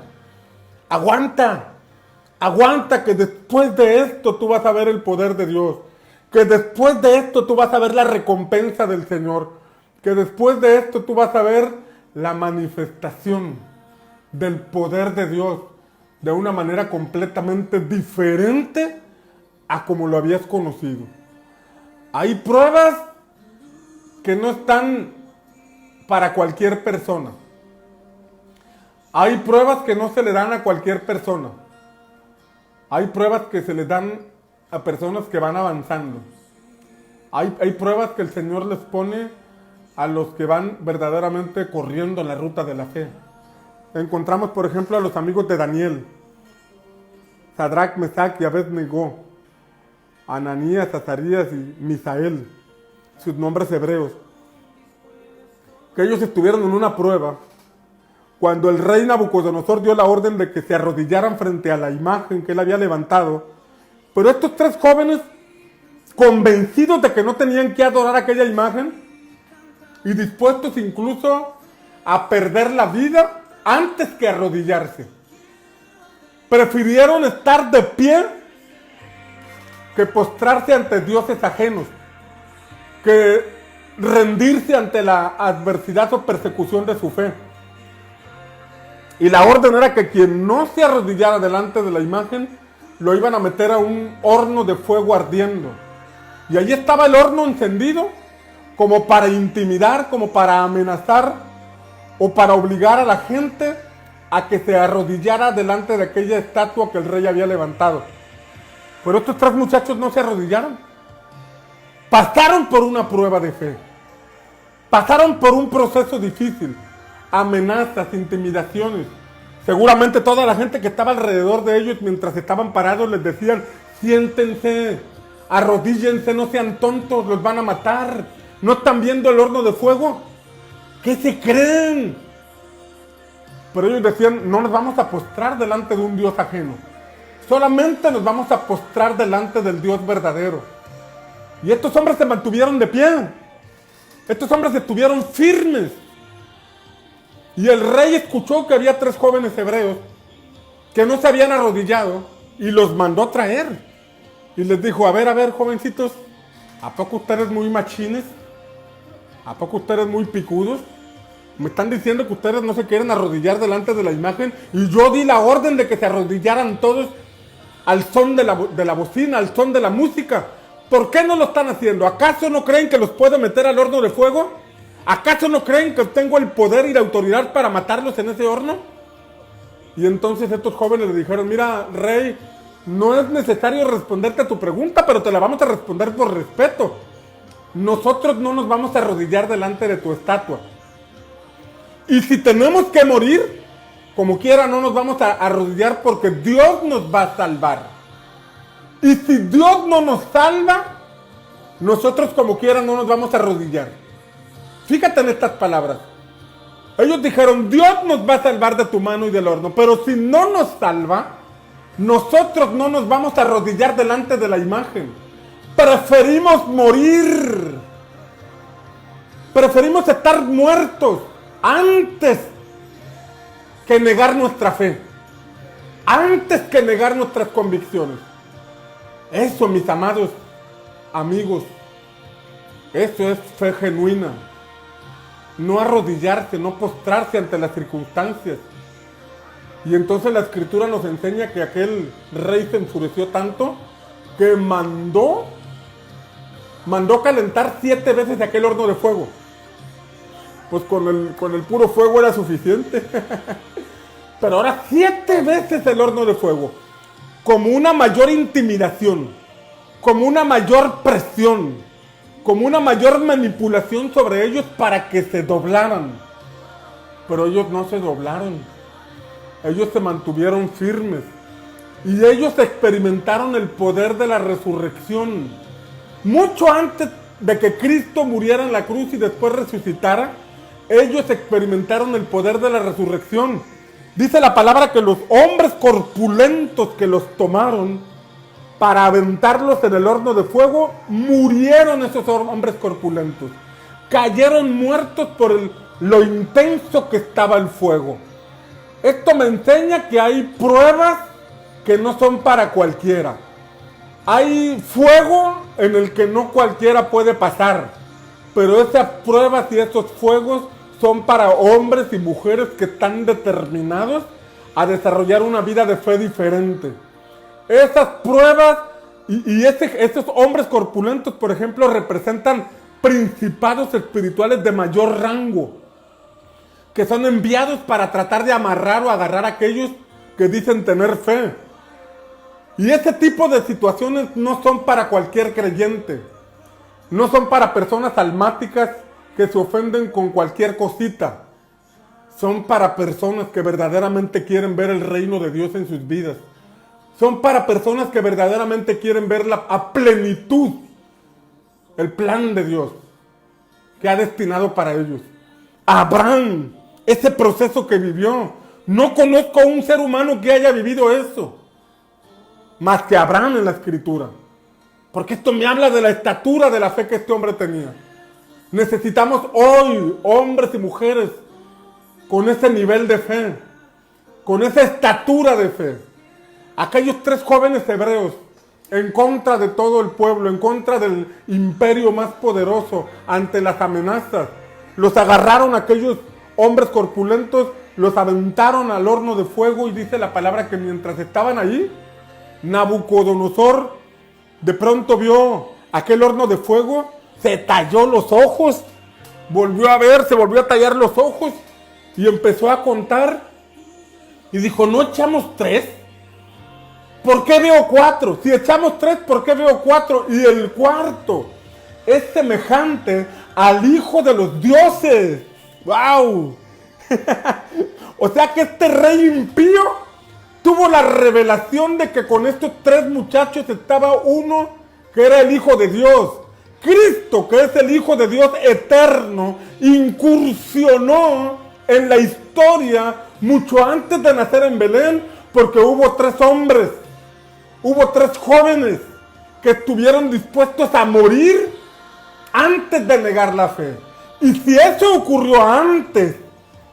Aguanta, que después de esto tú vas a ver el poder de Dios. Que después de esto tú vas a ver la recompensa del Señor. Que después de esto tú vas a ver la manifestación del poder de Dios de una manera completamente diferente a como lo habías conocido. Hay pruebas que no están para cualquier persona. Hay pruebas que no se le dan a cualquier persona. Hay pruebas que se les dan a personas que van avanzando. Hay pruebas que el Señor les pone a los que van verdaderamente corriendo en la ruta de la fe. Encontramos, por ejemplo, a los amigos de Daniel, Sadrach, Mesach y Abed-Nego, Ananías, Azarías y Misael, sus nombres hebreos, que ellos estuvieron en una prueba cuando el rey Nabucodonosor dio la orden de que se arrodillaran frente a la imagen que él había levantado. Pero estos tres jóvenes, convencidos de que no tenían que adorar aquella imagen y dispuestos incluso a perder la vida antes que arrodillarse, prefirieron estar de pie que postrarse ante dioses ajenos, que rendirse ante la adversidad o persecución de su fe. Y la orden era que quien no se arrodillara delante de la imagen, lo iban a meter a un horno de fuego ardiendo. Y allí estaba el horno encendido, como para intimidar, como para amenazar, o para obligar a la gente a que se arrodillara delante de aquella estatua que el rey había levantado. Pero estos tres muchachos no se arrodillaron. Pasaron por una prueba de fe. Pasaron por un proceso difícil. Amenazas, intimidaciones. Seguramente toda la gente que estaba alrededor de ellos mientras estaban parados les decían: siéntense, arrodíllense, no sean tontos, los van a matar. ¿No están viendo el horno de fuego? ¿Qué se creen? Pero ellos decían: no nos vamos a postrar delante de un Dios ajeno. Solamente nos vamos a postrar delante del Dios verdadero. Y estos hombres se mantuvieron de pie. Estos hombres estuvieron firmes. Y el rey escuchó que había tres jóvenes hebreos que no se habían arrodillado y los mandó traer. Y les dijo: a ver, jovencitos, ¿a poco ustedes muy machines? ¿A poco ustedes muy picudos? Me están diciendo que ustedes no se quieren arrodillar delante de la imagen, y yo di la orden de que se arrodillaran todos al son de la bocina, al son de la música. ¿Por qué no lo están haciendo? ¿Acaso no creen que los puedo meter al horno de fuego? ¿Acaso no creen que tengo el poder y la autoridad para matarlos en ese horno? Y entonces estos jóvenes le dijeron: mira, rey, no es necesario responderte a tu pregunta, pero te la vamos a responder por respeto. Nosotros no nos vamos a arrodillar delante de tu estatua. Y si tenemos que morir, como quiera no nos vamos a arrodillar, porque Dios nos va a salvar. Y si Dios no nos salva, nosotros como quiera no nos vamos a arrodillar. Fíjate en estas palabras. Ellos dijeron: Dios nos va a salvar de tu mano y del horno, pero si no nos salva, nosotros no nos vamos a arrodillar delante de la imagen. Preferimos morir. Preferimos estar muertos antes que negar nuestra fe, antes que negar nuestras convicciones. Eso, mis amados amigos, eso es fe genuina. No arrodillarse, no postrarse ante las circunstancias. Y entonces la Escritura nos enseña que aquel rey se enfureció tanto que mandó calentar 7 veces aquel horno de fuego. Pues con el puro fuego era suficiente. Pero ahora 7 veces el horno de fuego, como una mayor intimidación, como una mayor presión, como una mayor manipulación sobre ellos para que se doblaran. Pero ellos no se doblaron. Ellos se mantuvieron firmes. Y ellos experimentaron el poder de la resurrección. Mucho antes de que Cristo muriera en la cruz y después resucitara, ellos experimentaron el poder de la resurrección. Dice la palabra que los hombres corpulentos que los tomaron para aventarlos en el horno de fuego, murieron esos hombres corpulentos. Cayeron muertos por lo intenso que estaba el fuego. Esto me enseña que hay pruebas que no son para cualquiera. Hay fuego en el que no cualquiera puede pasar. Pero esas pruebas y esos fuegos son para hombres y mujeres que están determinados a desarrollar una vida de fe diferente. Esas pruebas Estos hombres corpulentos, por ejemplo, representan principados espirituales de mayor rango, que son enviados para tratar de amarrar o agarrar a aquellos que dicen tener fe. Y ese tipo de situaciones no son para cualquier creyente. No son para personas almáticas que se ofenden con cualquier cosita. Son para personas que verdaderamente quieren ver el reino de Dios en sus vidas. Son para personas que verdaderamente quieren ver a plenitud el plan de Dios que ha destinado para ellos. Abraham, ese proceso que vivió, no conozco a un ser humano que haya vivido eso, más que Abraham en la Escritura. Porque esto me habla de la estatura de la fe que este hombre tenía. Necesitamos hoy hombres y mujeres con ese nivel de fe, con esa estatura de fe. Aquellos 3 jóvenes hebreos, en contra de todo el pueblo, en contra del imperio más poderoso, ante las amenazas, los agarraron aquellos hombres corpulentos, los aventaron al horno de fuego, y dice la palabra que mientras estaban allí, Nabucodonosor de pronto vio aquel horno de fuego, se talló los ojos, volvió a ver, se volvió a tallar los ojos y empezó a contar y dijo, ¿no echamos 3? ¿Por qué veo 4? Si echamos 3, ¿por qué veo 4? Y el cuarto es semejante al Hijo de los dioses. ¡Wow! O sea que este rey impío tuvo la revelación de que con estos 3 muchachos estaba uno que era el Hijo de Dios. Cristo, que es el Hijo de Dios eterno, incursionó en la historia mucho antes de nacer en Belén, porque hubo 3 hombres, hubo 3 jóvenes que estuvieron dispuestos a morir antes de negar la fe. Y si eso ocurrió antes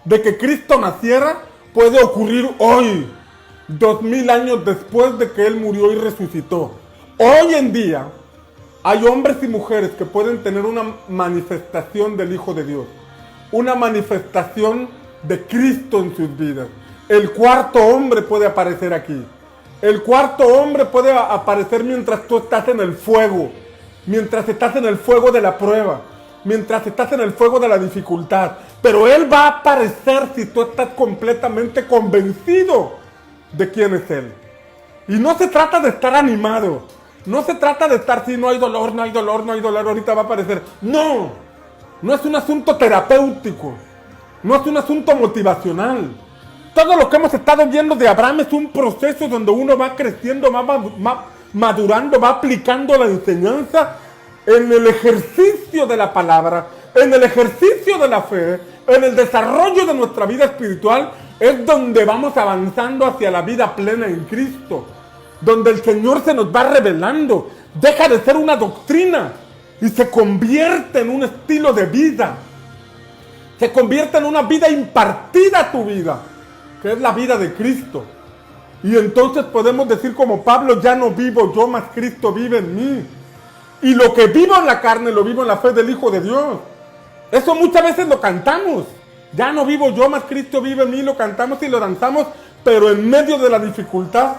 de que Cristo naciera, puede ocurrir hoy, 2000 años después de que Él murió y resucitó. Hoy en día hay hombres y mujeres que pueden tener una manifestación del Hijo de Dios, una manifestación de Cristo en sus vidas. El cuarto hombre puede aparecer aquí. El cuarto hombre puede aparecer mientras tú estás en el fuego, mientras estás en el fuego de la prueba, mientras estás en el fuego de la dificultad. Pero Él va a aparecer si tú estás completamente convencido de quién es Él. Y no se trata de estar animado, no se trata de estar, si no hay dolor, no hay dolor, no hay dolor, ahorita va a aparecer. No, no es un asunto terapéutico, no es un asunto motivacional. Todo lo que hemos estado viendo de Abraham es un proceso donde uno va creciendo, va madurando, va aplicando la enseñanza en el ejercicio de la palabra, en el ejercicio de la fe, en el desarrollo de nuestra vida espiritual. Es donde vamos avanzando hacia la vida plena en Cristo, donde el Señor se nos va revelando, deja de ser una doctrina y se convierte en un estilo de vida, se convierte en una vida impartida a tu vida, que es la vida de Cristo. Y entonces podemos decir como Pablo, ya no vivo yo, mas Cristo vive en mí. Y lo que vivo en la carne, lo vivo en la fe del Hijo de Dios. Eso muchas veces lo cantamos. Ya no vivo yo, mas Cristo vive en mí, lo cantamos y lo danzamos, pero en medio de la dificultad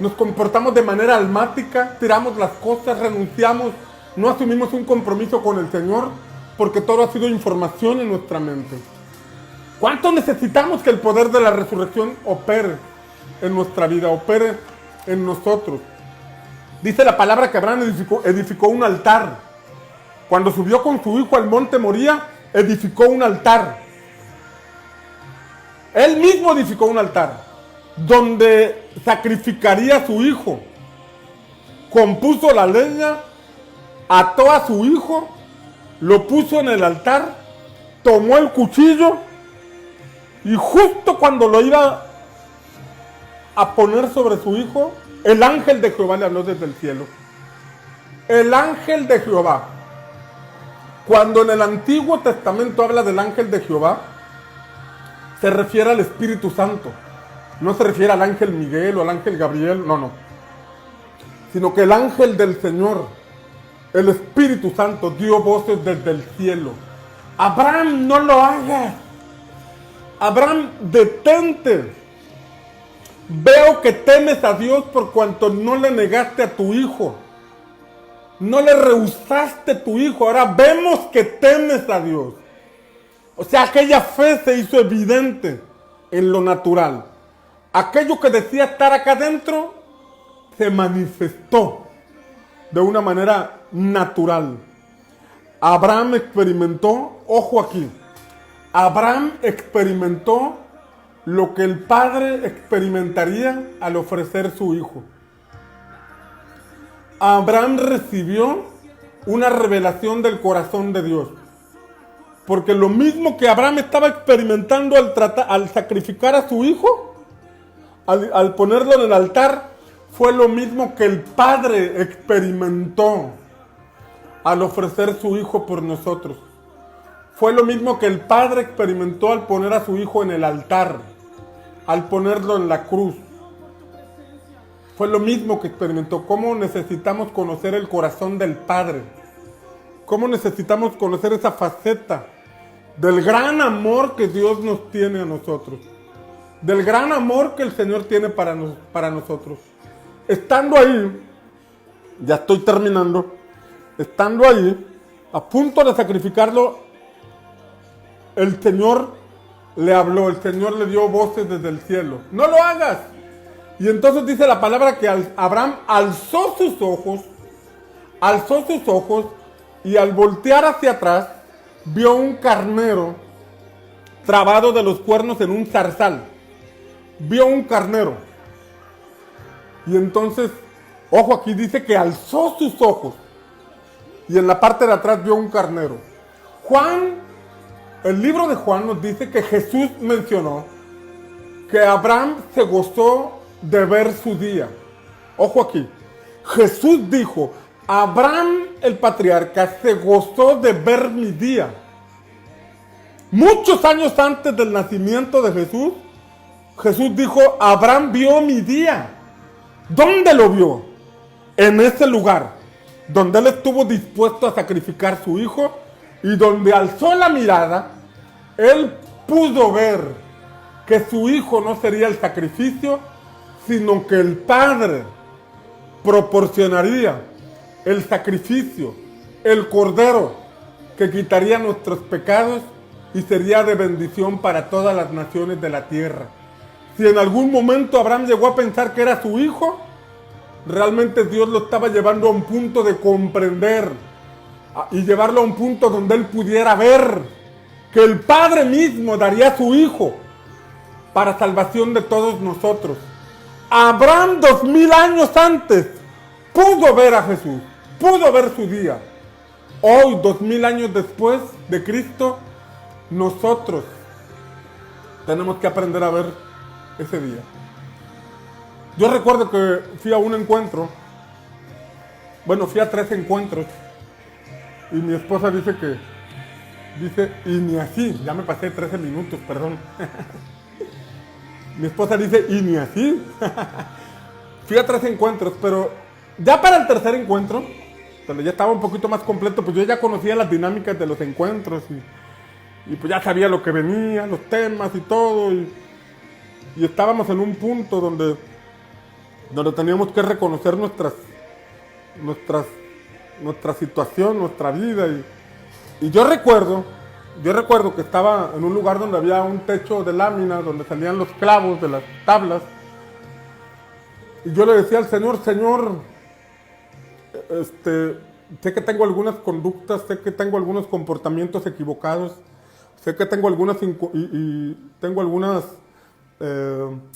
nos comportamos de manera almática, tiramos las cosas, renunciamos, no asumimos un compromiso con el Señor, porque todo ha sido información en nuestra mente. ¿Cuánto necesitamos que el poder de la resurrección opere en nuestra vida, opere en nosotros? Dice la palabra que Abraham edificó un altar. Cuando subió con su hijo al monte Moría, edificó un altar. Él mismo edificó un altar donde sacrificaría a su hijo. Compuso la leña, ató a su hijo, lo puso en el altar, tomó el cuchillo y justo cuando lo iba a poner sobre su hijo, el ángel de Jehová le habló desde el cielo. El ángel de Jehová. Cuando en el Antiguo Testamento habla del ángel de Jehová, se refiere al Espíritu Santo. No se refiere al ángel Miguel o al ángel Gabriel, no. Sino que el ángel del Señor, el Espíritu Santo, dio voces desde el cielo. Abraham, no lo hagas. Abraham, detente. veo que temes a Dios por cuanto no le negaste a tu hijo. No le rehusaste tu hijo. Ahora vemos que temes a Dios. O sea, aquella fe se hizo evidente en lo natural. Aquello que decía estar acá adentro se manifestó de una manera natural. Abraham experimentó, ojo aquí, Abraham experimentó lo que el padre experimentaría al ofrecer su hijo. Abraham recibió una revelación del corazón de Dios. Porque lo mismo que Abraham estaba experimentando al sacrificar a su hijo, al ponerlo en el altar, fue lo mismo que el padre experimentó al ofrecer su hijo por nosotros. Fue lo mismo que el padre experimentó al poner a su hijo en el altar, al ponerlo en la cruz. Fue lo mismo que experimentó. ¿Cómo necesitamos conocer el corazón del Padre? ¿Cómo necesitamos conocer esa faceta del gran amor que Dios nos tiene a nosotros? Del gran amor que el Señor tiene para nosotros. Estando ahí, ya estoy terminando, estando ahí, a punto de sacrificarlo, el Señor le habló, el Señor le dio voces desde el cielo. ¡No lo hagas! Y entonces dice la palabra que Abraham alzó sus ojos y al voltear hacia atrás vio un carnero trabado de los cuernos en un zarzal. Vio un carnero. Y entonces, ojo aquí, dice que alzó sus ojos y en la parte de atrás vio un carnero. El libro de Juan nos dice que Jesús mencionó que Abraham se gozó de ver su día. Ojo aquí, Jesús dijo, Abraham el patriarca se gozó de ver mi día. Muchos años antes del nacimiento de Jesús, Jesús dijo, Abraham vio mi día. ¿Dónde lo vio? En ese lugar, donde él estuvo dispuesto a sacrificar a su hijo y donde alzó la mirada, él pudo ver que su hijo no sería el sacrificio, sino que el Padre proporcionaría el sacrificio, el cordero que quitaría nuestros pecados y sería de bendición para todas las naciones de la tierra. Si en algún momento Abraham llegó a pensar que era su hijo, realmente Dios lo estaba llevando a un punto de comprender y llevarlo a un punto donde él pudiera ver que el Padre mismo daría a su hijo para salvación de todos nosotros. Abraham 2000 años antes pudo ver a Jesús, pudo ver su día. Hoy, 2000 años después de Cristo, nosotros tenemos que aprender a ver ese día. Yo recuerdo que fui a un encuentro, fui a 3 encuentros, y mi esposa dice, y ni así, ya me pasé 13 minutos, perdón. Mi esposa dice, y ni así. Fui a 3 encuentros, pero ya para el tercer encuentro, cuando ya estaba un poquito más completo, pues yo ya conocía las dinámicas de los encuentros y pues ya sabía lo que venía, los temas y todo. Y estábamos en un punto donde teníamos que reconocer nuestra situación, nuestra vida. Y yo recuerdo que estaba en un lugar donde había un techo de lámina, donde salían los clavos de las tablas. Y yo le decía al Señor, sé que tengo algunas conductas, sé que tengo algunos comportamientos equivocados, sé que tengo algunas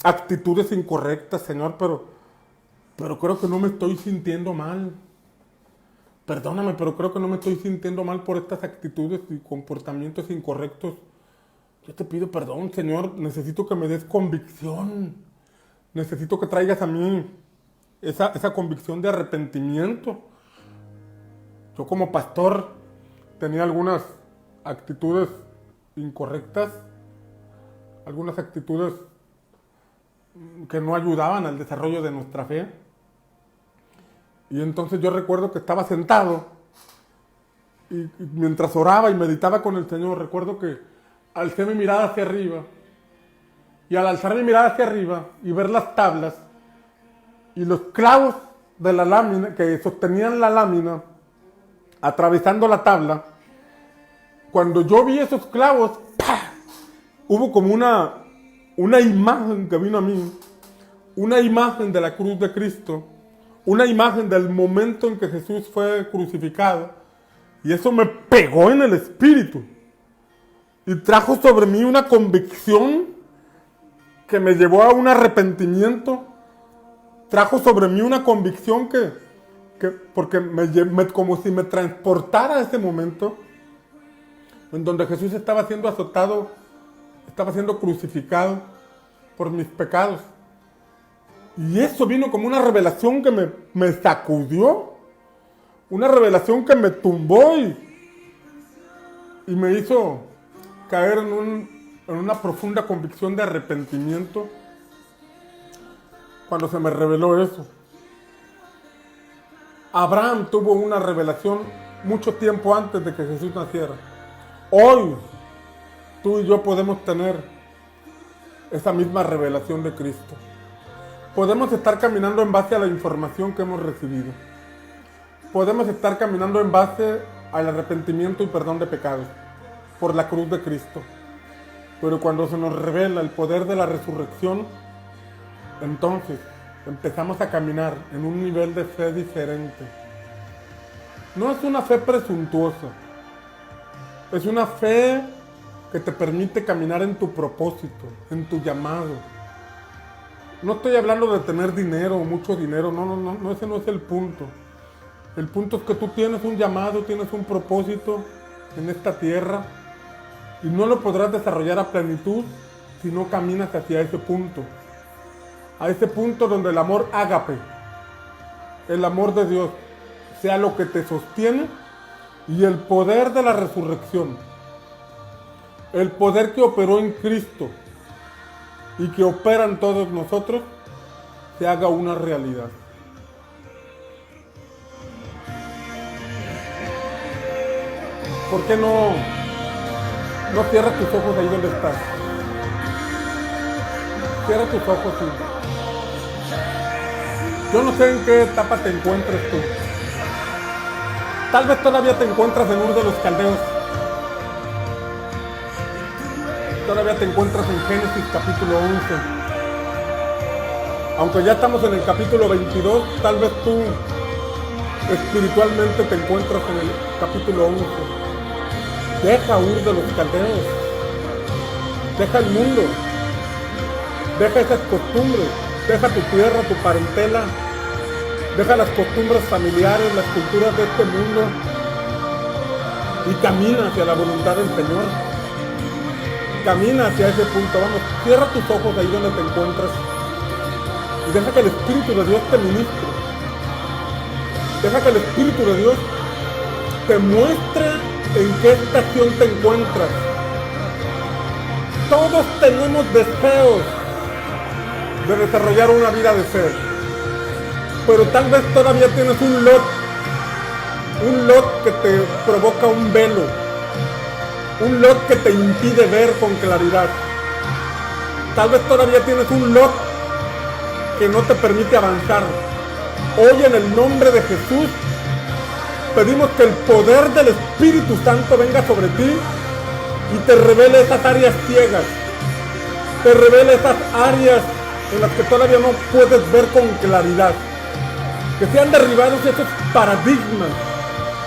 actitudes incorrectas, Señor, pero creo que no me estoy sintiendo mal. Perdóname, pero creo que no me estoy sintiendo mal por estas actitudes y comportamientos incorrectos. Yo te pido perdón, Señor. Necesito que me des convicción. Necesito que traigas a mí esa convicción de arrepentimiento. Yo como pastor tenía algunas actitudes incorrectas, algunas actitudes que no ayudaban al desarrollo de nuestra fe. Y entonces yo recuerdo que estaba sentado y mientras oraba y meditaba con el Señor, recuerdo que alcé mi mirada hacia arriba Y al alzar mi mirada hacia arriba y ver las tablas y los clavos de la lámina que sostenían la lámina atravesando la tabla, cuando yo vi esos clavos, ¡pah!, hubo como una imagen que vino a mí, una imagen de la cruz de Cristo, una imagen del momento en que Jesús fue crucificado, y eso me pegó en el espíritu y trajo sobre mí una convicción que me llevó a un arrepentimiento, trajo sobre mí una convicción porque como si me transportara a ese momento en donde Jesús estaba siendo azotado, estaba siendo crucificado por mis pecados. Y eso vino como una revelación que me sacudió, una revelación que me tumbó y me hizo caer en una profunda convicción de arrepentimiento cuando se me reveló eso. Abraham tuvo una revelación mucho tiempo antes de que Jesús naciera. Hoy, tú y yo podemos tener esa misma revelación de Cristo. Podemos estar caminando en base a la información que hemos recibido. Podemos estar caminando en base al arrepentimiento y perdón de pecados por la cruz de Cristo. Pero cuando se nos revela el poder de la resurrección, entonces empezamos a caminar en un nivel de fe diferente. No es una fe presuntuosa, es una fe que te permite caminar en tu propósito, en tu llamado. No estoy hablando de tener dinero o mucho dinero, no, ese no es el punto. El punto es que tú tienes un llamado, tienes un propósito en esta tierra y no lo podrás desarrollar a plenitud si no caminas hacia ese punto. A ese punto donde el amor ágape, el amor de Dios, sea lo que te sostiene y el poder de la resurrección, el poder que operó en Cristo y que opera en todos nosotros, se haga una realidad. ¿Por qué no cierras tus ojos ahí donde estás? Cierra tus ojos y yo no sé en qué etapa te encuentres tú. Tal vez todavía te encuentras en Ur de los Caldeos. Todavía te encuentras en Génesis capítulo 11. Aunque ya estamos en el capítulo 22, tal vez tú espiritualmente te encuentras en el capítulo 11. Deja Ur de los Caldeos. Deja el mundo. Deja esas costumbres. Deja tu tierra, tu parentela. Deja las costumbres familiares, las culturas de este mundo. Y camina hacia la voluntad del Señor. Camina hacia ese punto. Vamos, cierra tus ojos ahí donde te encuentras. Y deja que el Espíritu de Dios te ministre. Deja que el Espíritu de Dios te muestre en qué estación te encuentras. Todos tenemos deseos de desarrollar una vida de fe, pero tal vez todavía tienes un lot que te provoca un velo, un lot que te impide ver con claridad. Tal vez todavía tienes un lot que no te permite avanzar. Hoy, en el nombre de Jesús, pedimos que el poder del Espíritu Santo venga sobre ti y te revele esas áreas ciegas, te revele esas áreas en las que todavía no puedes ver con claridad. Que sean derribados esos paradigmas,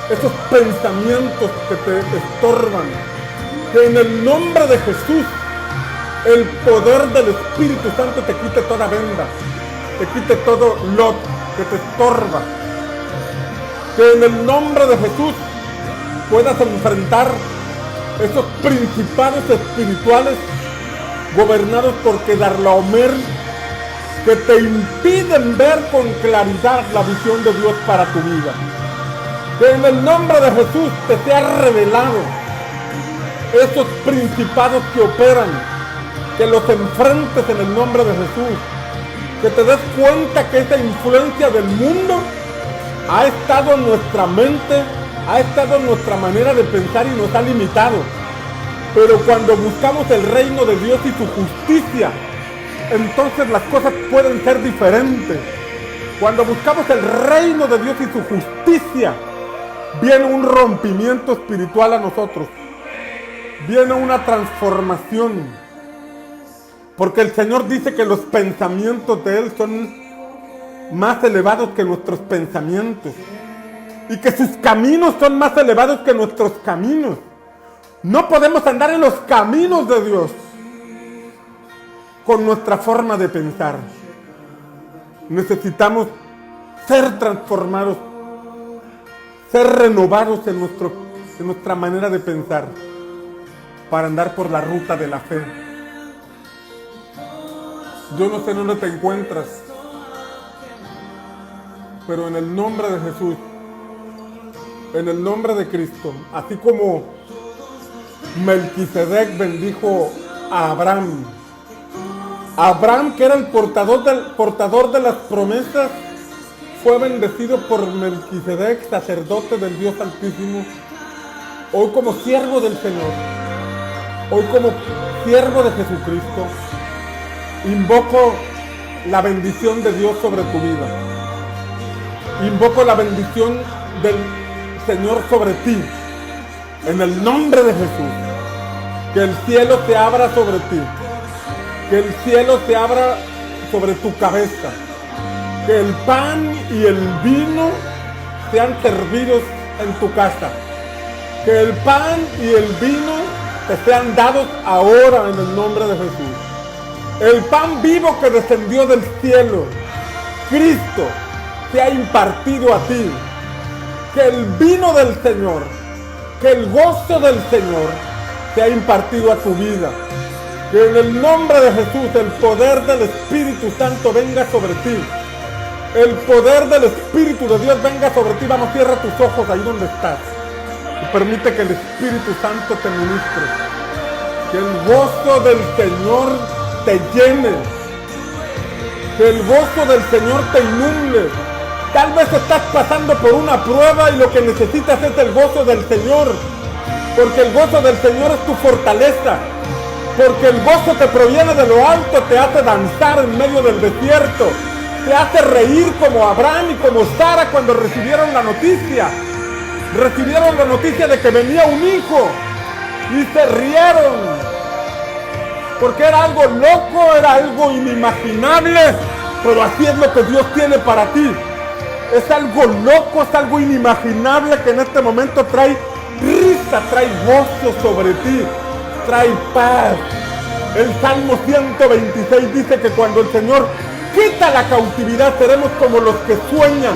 esos pensamientos que te estorban. Que en el nombre de Jesús, el poder del Espíritu Santo te quite toda venda, te quite todo lot que te estorba. Que en el nombre de Jesús puedas enfrentar esos principados espirituales gobernados por Kedorlaomer, que te impiden ver con claridad la visión de Dios para tu vida. Que en el nombre de Jesús te sea revelado esos principados que operan, que los enfrentes en el nombre de Jesús, que te des cuenta que esa influencia del mundo ha estado en nuestra mente, ha estado en nuestra manera de pensar y nos ha limitado. Pero cuando buscamos el reino de Dios y su justicia entonces las cosas pueden ser diferentes. Cuando buscamos el reino de Dios y su justicia, viene un rompimiento espiritual a nosotros. Viene una transformación. Porque el Señor dice que los pensamientos de Él son más elevados que nuestros pensamientos. Y que sus caminos son más elevados que nuestros caminos. No podemos andar en los caminos de Dios con nuestra forma de pensar. Necesitamos ser transformados, ser renovados en nuestra manera de pensar para andar por la ruta de la fe. Yo no sé dónde te encuentras, pero en el nombre de Jesús, en el nombre de Cristo, así como Melquisedec bendijo a Abraham, que era el portador de las promesas, fue bendecido por Melquisedec, sacerdote del Dios Altísimo. Hoy como siervo del Señor, hoy como siervo de Jesucristo, invoco la bendición de Dios sobre tu vida. Invoco la bendición del Señor sobre ti. En el nombre de Jesús. Que el cielo se abra sobre ti. Que el cielo se abra sobre tu cabeza. Que el pan y el vino sean servidos en tu casa. Que el pan y el vino te sean dados ahora en el nombre de Jesús. El pan vivo que descendió del cielo, Cristo, te ha impartido a ti. Que el vino del Señor, que el gozo del Señor te ha impartido a tu vida. Que en el nombre de Jesús el poder del Espíritu Santo venga sobre ti. El poder del Espíritu de Dios venga sobre ti. Vamos, cierra tus ojos ahí donde estás. Y permite que el Espíritu Santo te ministre. Que el gozo del Señor te llene. Que el gozo del Señor te inunde. Tal vez estás pasando por una prueba y lo que necesitas es el gozo del Señor. Porque el gozo del Señor es tu fortaleza. Porque el gozo que proviene de lo alto te hace danzar en medio del desierto. Te hace reír como Abraham y como Sara cuando recibieron la noticia. Recibieron la noticia de que venía un hijo. Y se rieron. Porque era algo loco, era algo inimaginable. Pero así es lo que Dios tiene para ti. Es algo loco, es algo inimaginable que en este momento trae risa, trae gozo sobre ti, trae paz. El Salmo 126 dice que cuando el Señor quita la cautividad seremos como los que sueñan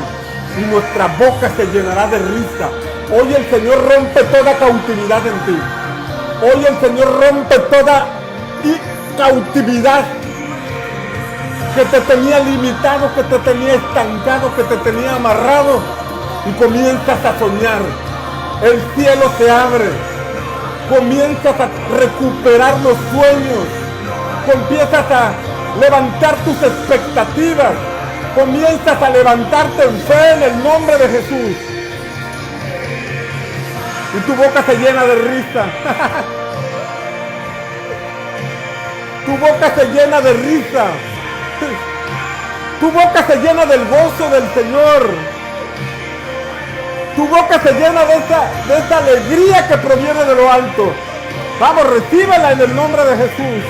y nuestra boca se llenará de risa. Hoy el Señor rompe toda cautividad en ti. Hoy el Señor rompe toda cautividad que te tenía limitado, que te tenía estancado, que te tenía amarrado, y comienzas a soñar. El cielo se abre, comienzas a recuperar los sueños, comienzas a levantar tus expectativas, comienzas a levantarte en fe en el nombre de Jesús. Y tu boca se llena de risa. Tu boca se llena de risa. Tu boca se llena del gozo del Señor. Tu boca se llena de esa alegría que proviene de lo alto. Vamos, recíbela en el nombre de Jesús.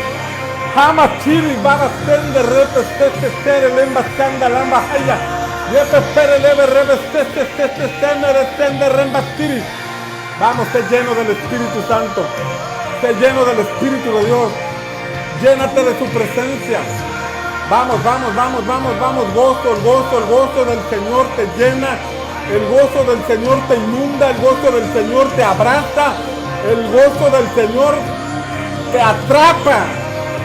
Jamás chiri, vamos, tende, repes, tere, lemba, skanda, lamba, haya. Yepes, pere, leve, rebes, tende, remba, chiri. Vamos, sé lleno del Espíritu Santo. Sé lleno del Espíritu de Dios. Llénate de su presencia. Vamos, el gozo del Señor te llena, el gozo del Señor te inunda, el gozo del Señor te abraza, el gozo del Señor te atrapa.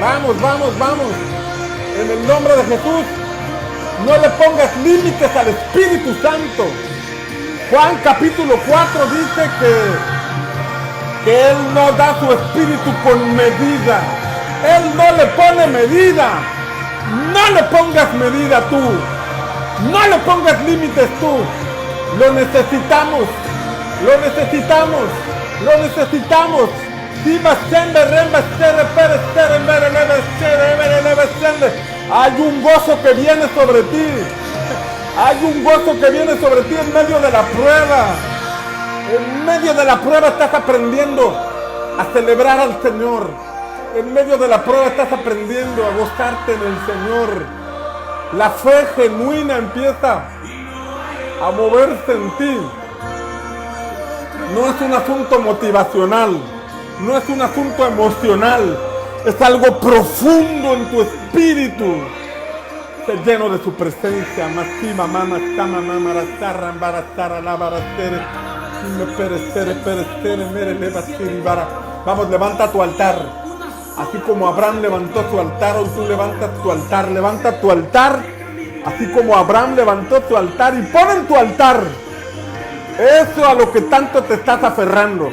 Vamos. En el nombre de Jesús, no le pongas límites al Espíritu Santo. Juan capítulo 4 dice que Él no da su Espíritu con medida. Él no le pone medida. No le pongas medida tú. No le pongas límites tú. Lo necesitamos. Hay un gozo que viene sobre ti. Hay un gozo que viene sobre ti en medio de la prueba. En medio de la prueba estás aprendiendo a celebrar al Señor. En medio de la prueba estás aprendiendo a gozarte en el Señor. La fe genuina empieza a moverse en ti. No es un asunto motivacional, no es un asunto emocional, es algo profundo en tu espíritu. Te lleno de su presencia. Vamos, levanta tu altar. Así como Abraham levantó su altar, hoy tú levantas tu altar. Levanta tu altar, así como Abraham levantó tu altar, y pon en tu altar eso a lo que tanto te estás aferrando.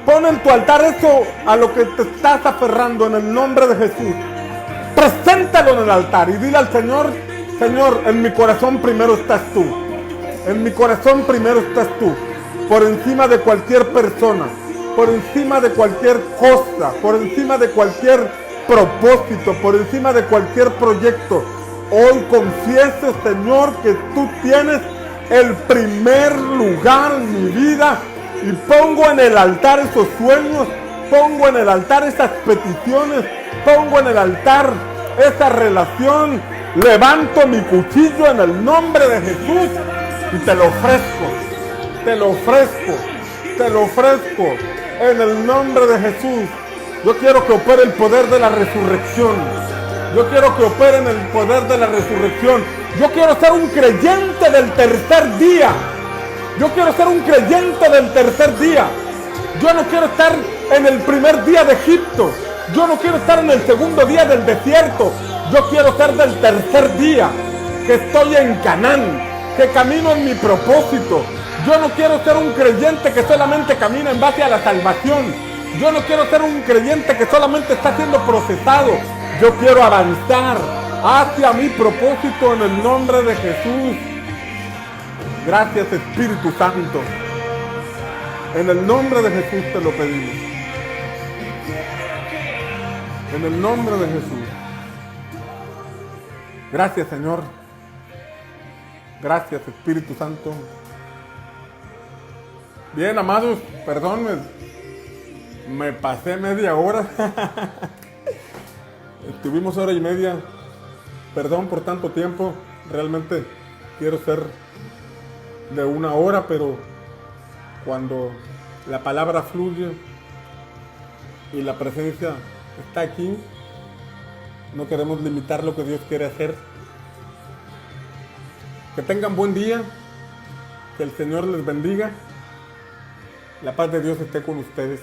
Pon en tu altar eso a lo que te estás aferrando en el nombre de Jesús. Preséntalo en el altar y dile al Señor: Señor, en mi corazón primero estás tú. En mi corazón primero estás tú. Por encima de cualquier persona, por encima de cualquier cosa, por encima de cualquier propósito, por encima de cualquier proyecto. Hoy confieso, Señor, que tú tienes el primer lugar en mi vida, y pongo en el altar esos sueños, pongo en el altar esas peticiones, pongo en el altar esa relación. Levanto mi cuchillo en el nombre de Jesús y te lo ofrezco, te lo ofrezco, te lo ofrezco en el nombre de Jesús. Yo quiero que opere el poder de la resurrección. Yo quiero que opere en el poder de la resurrección. Yo quiero ser un creyente del tercer día. Yo quiero ser un creyente del tercer día. Yo no quiero estar en el primer día de Egipto. Yo no quiero estar en el segundo día del desierto. Yo quiero ser del tercer día, que estoy en Canaán, que camino en mi propósito. Yo no quiero ser un creyente que solamente camina en base a la salvación. Yo no quiero ser un creyente que solamente está siendo procesado. Yo quiero avanzar hacia mi propósito en el nombre de Jesús. Gracias, Espíritu Santo. En el nombre de Jesús te lo pedimos. En el nombre de Jesús. Gracias, Señor. Gracias, Espíritu Santo. Bien, amados, perdón, me pasé media hora. Estuvimos hora y media. Perdón por tanto tiempo. Realmente quiero ser de una hora, pero cuando la palabra fluye y la presencia está aquí, no queremos limitar lo que Dios quiere hacer. Que tengan buen día. Que el Señor les bendiga. La paz de Dios esté con ustedes.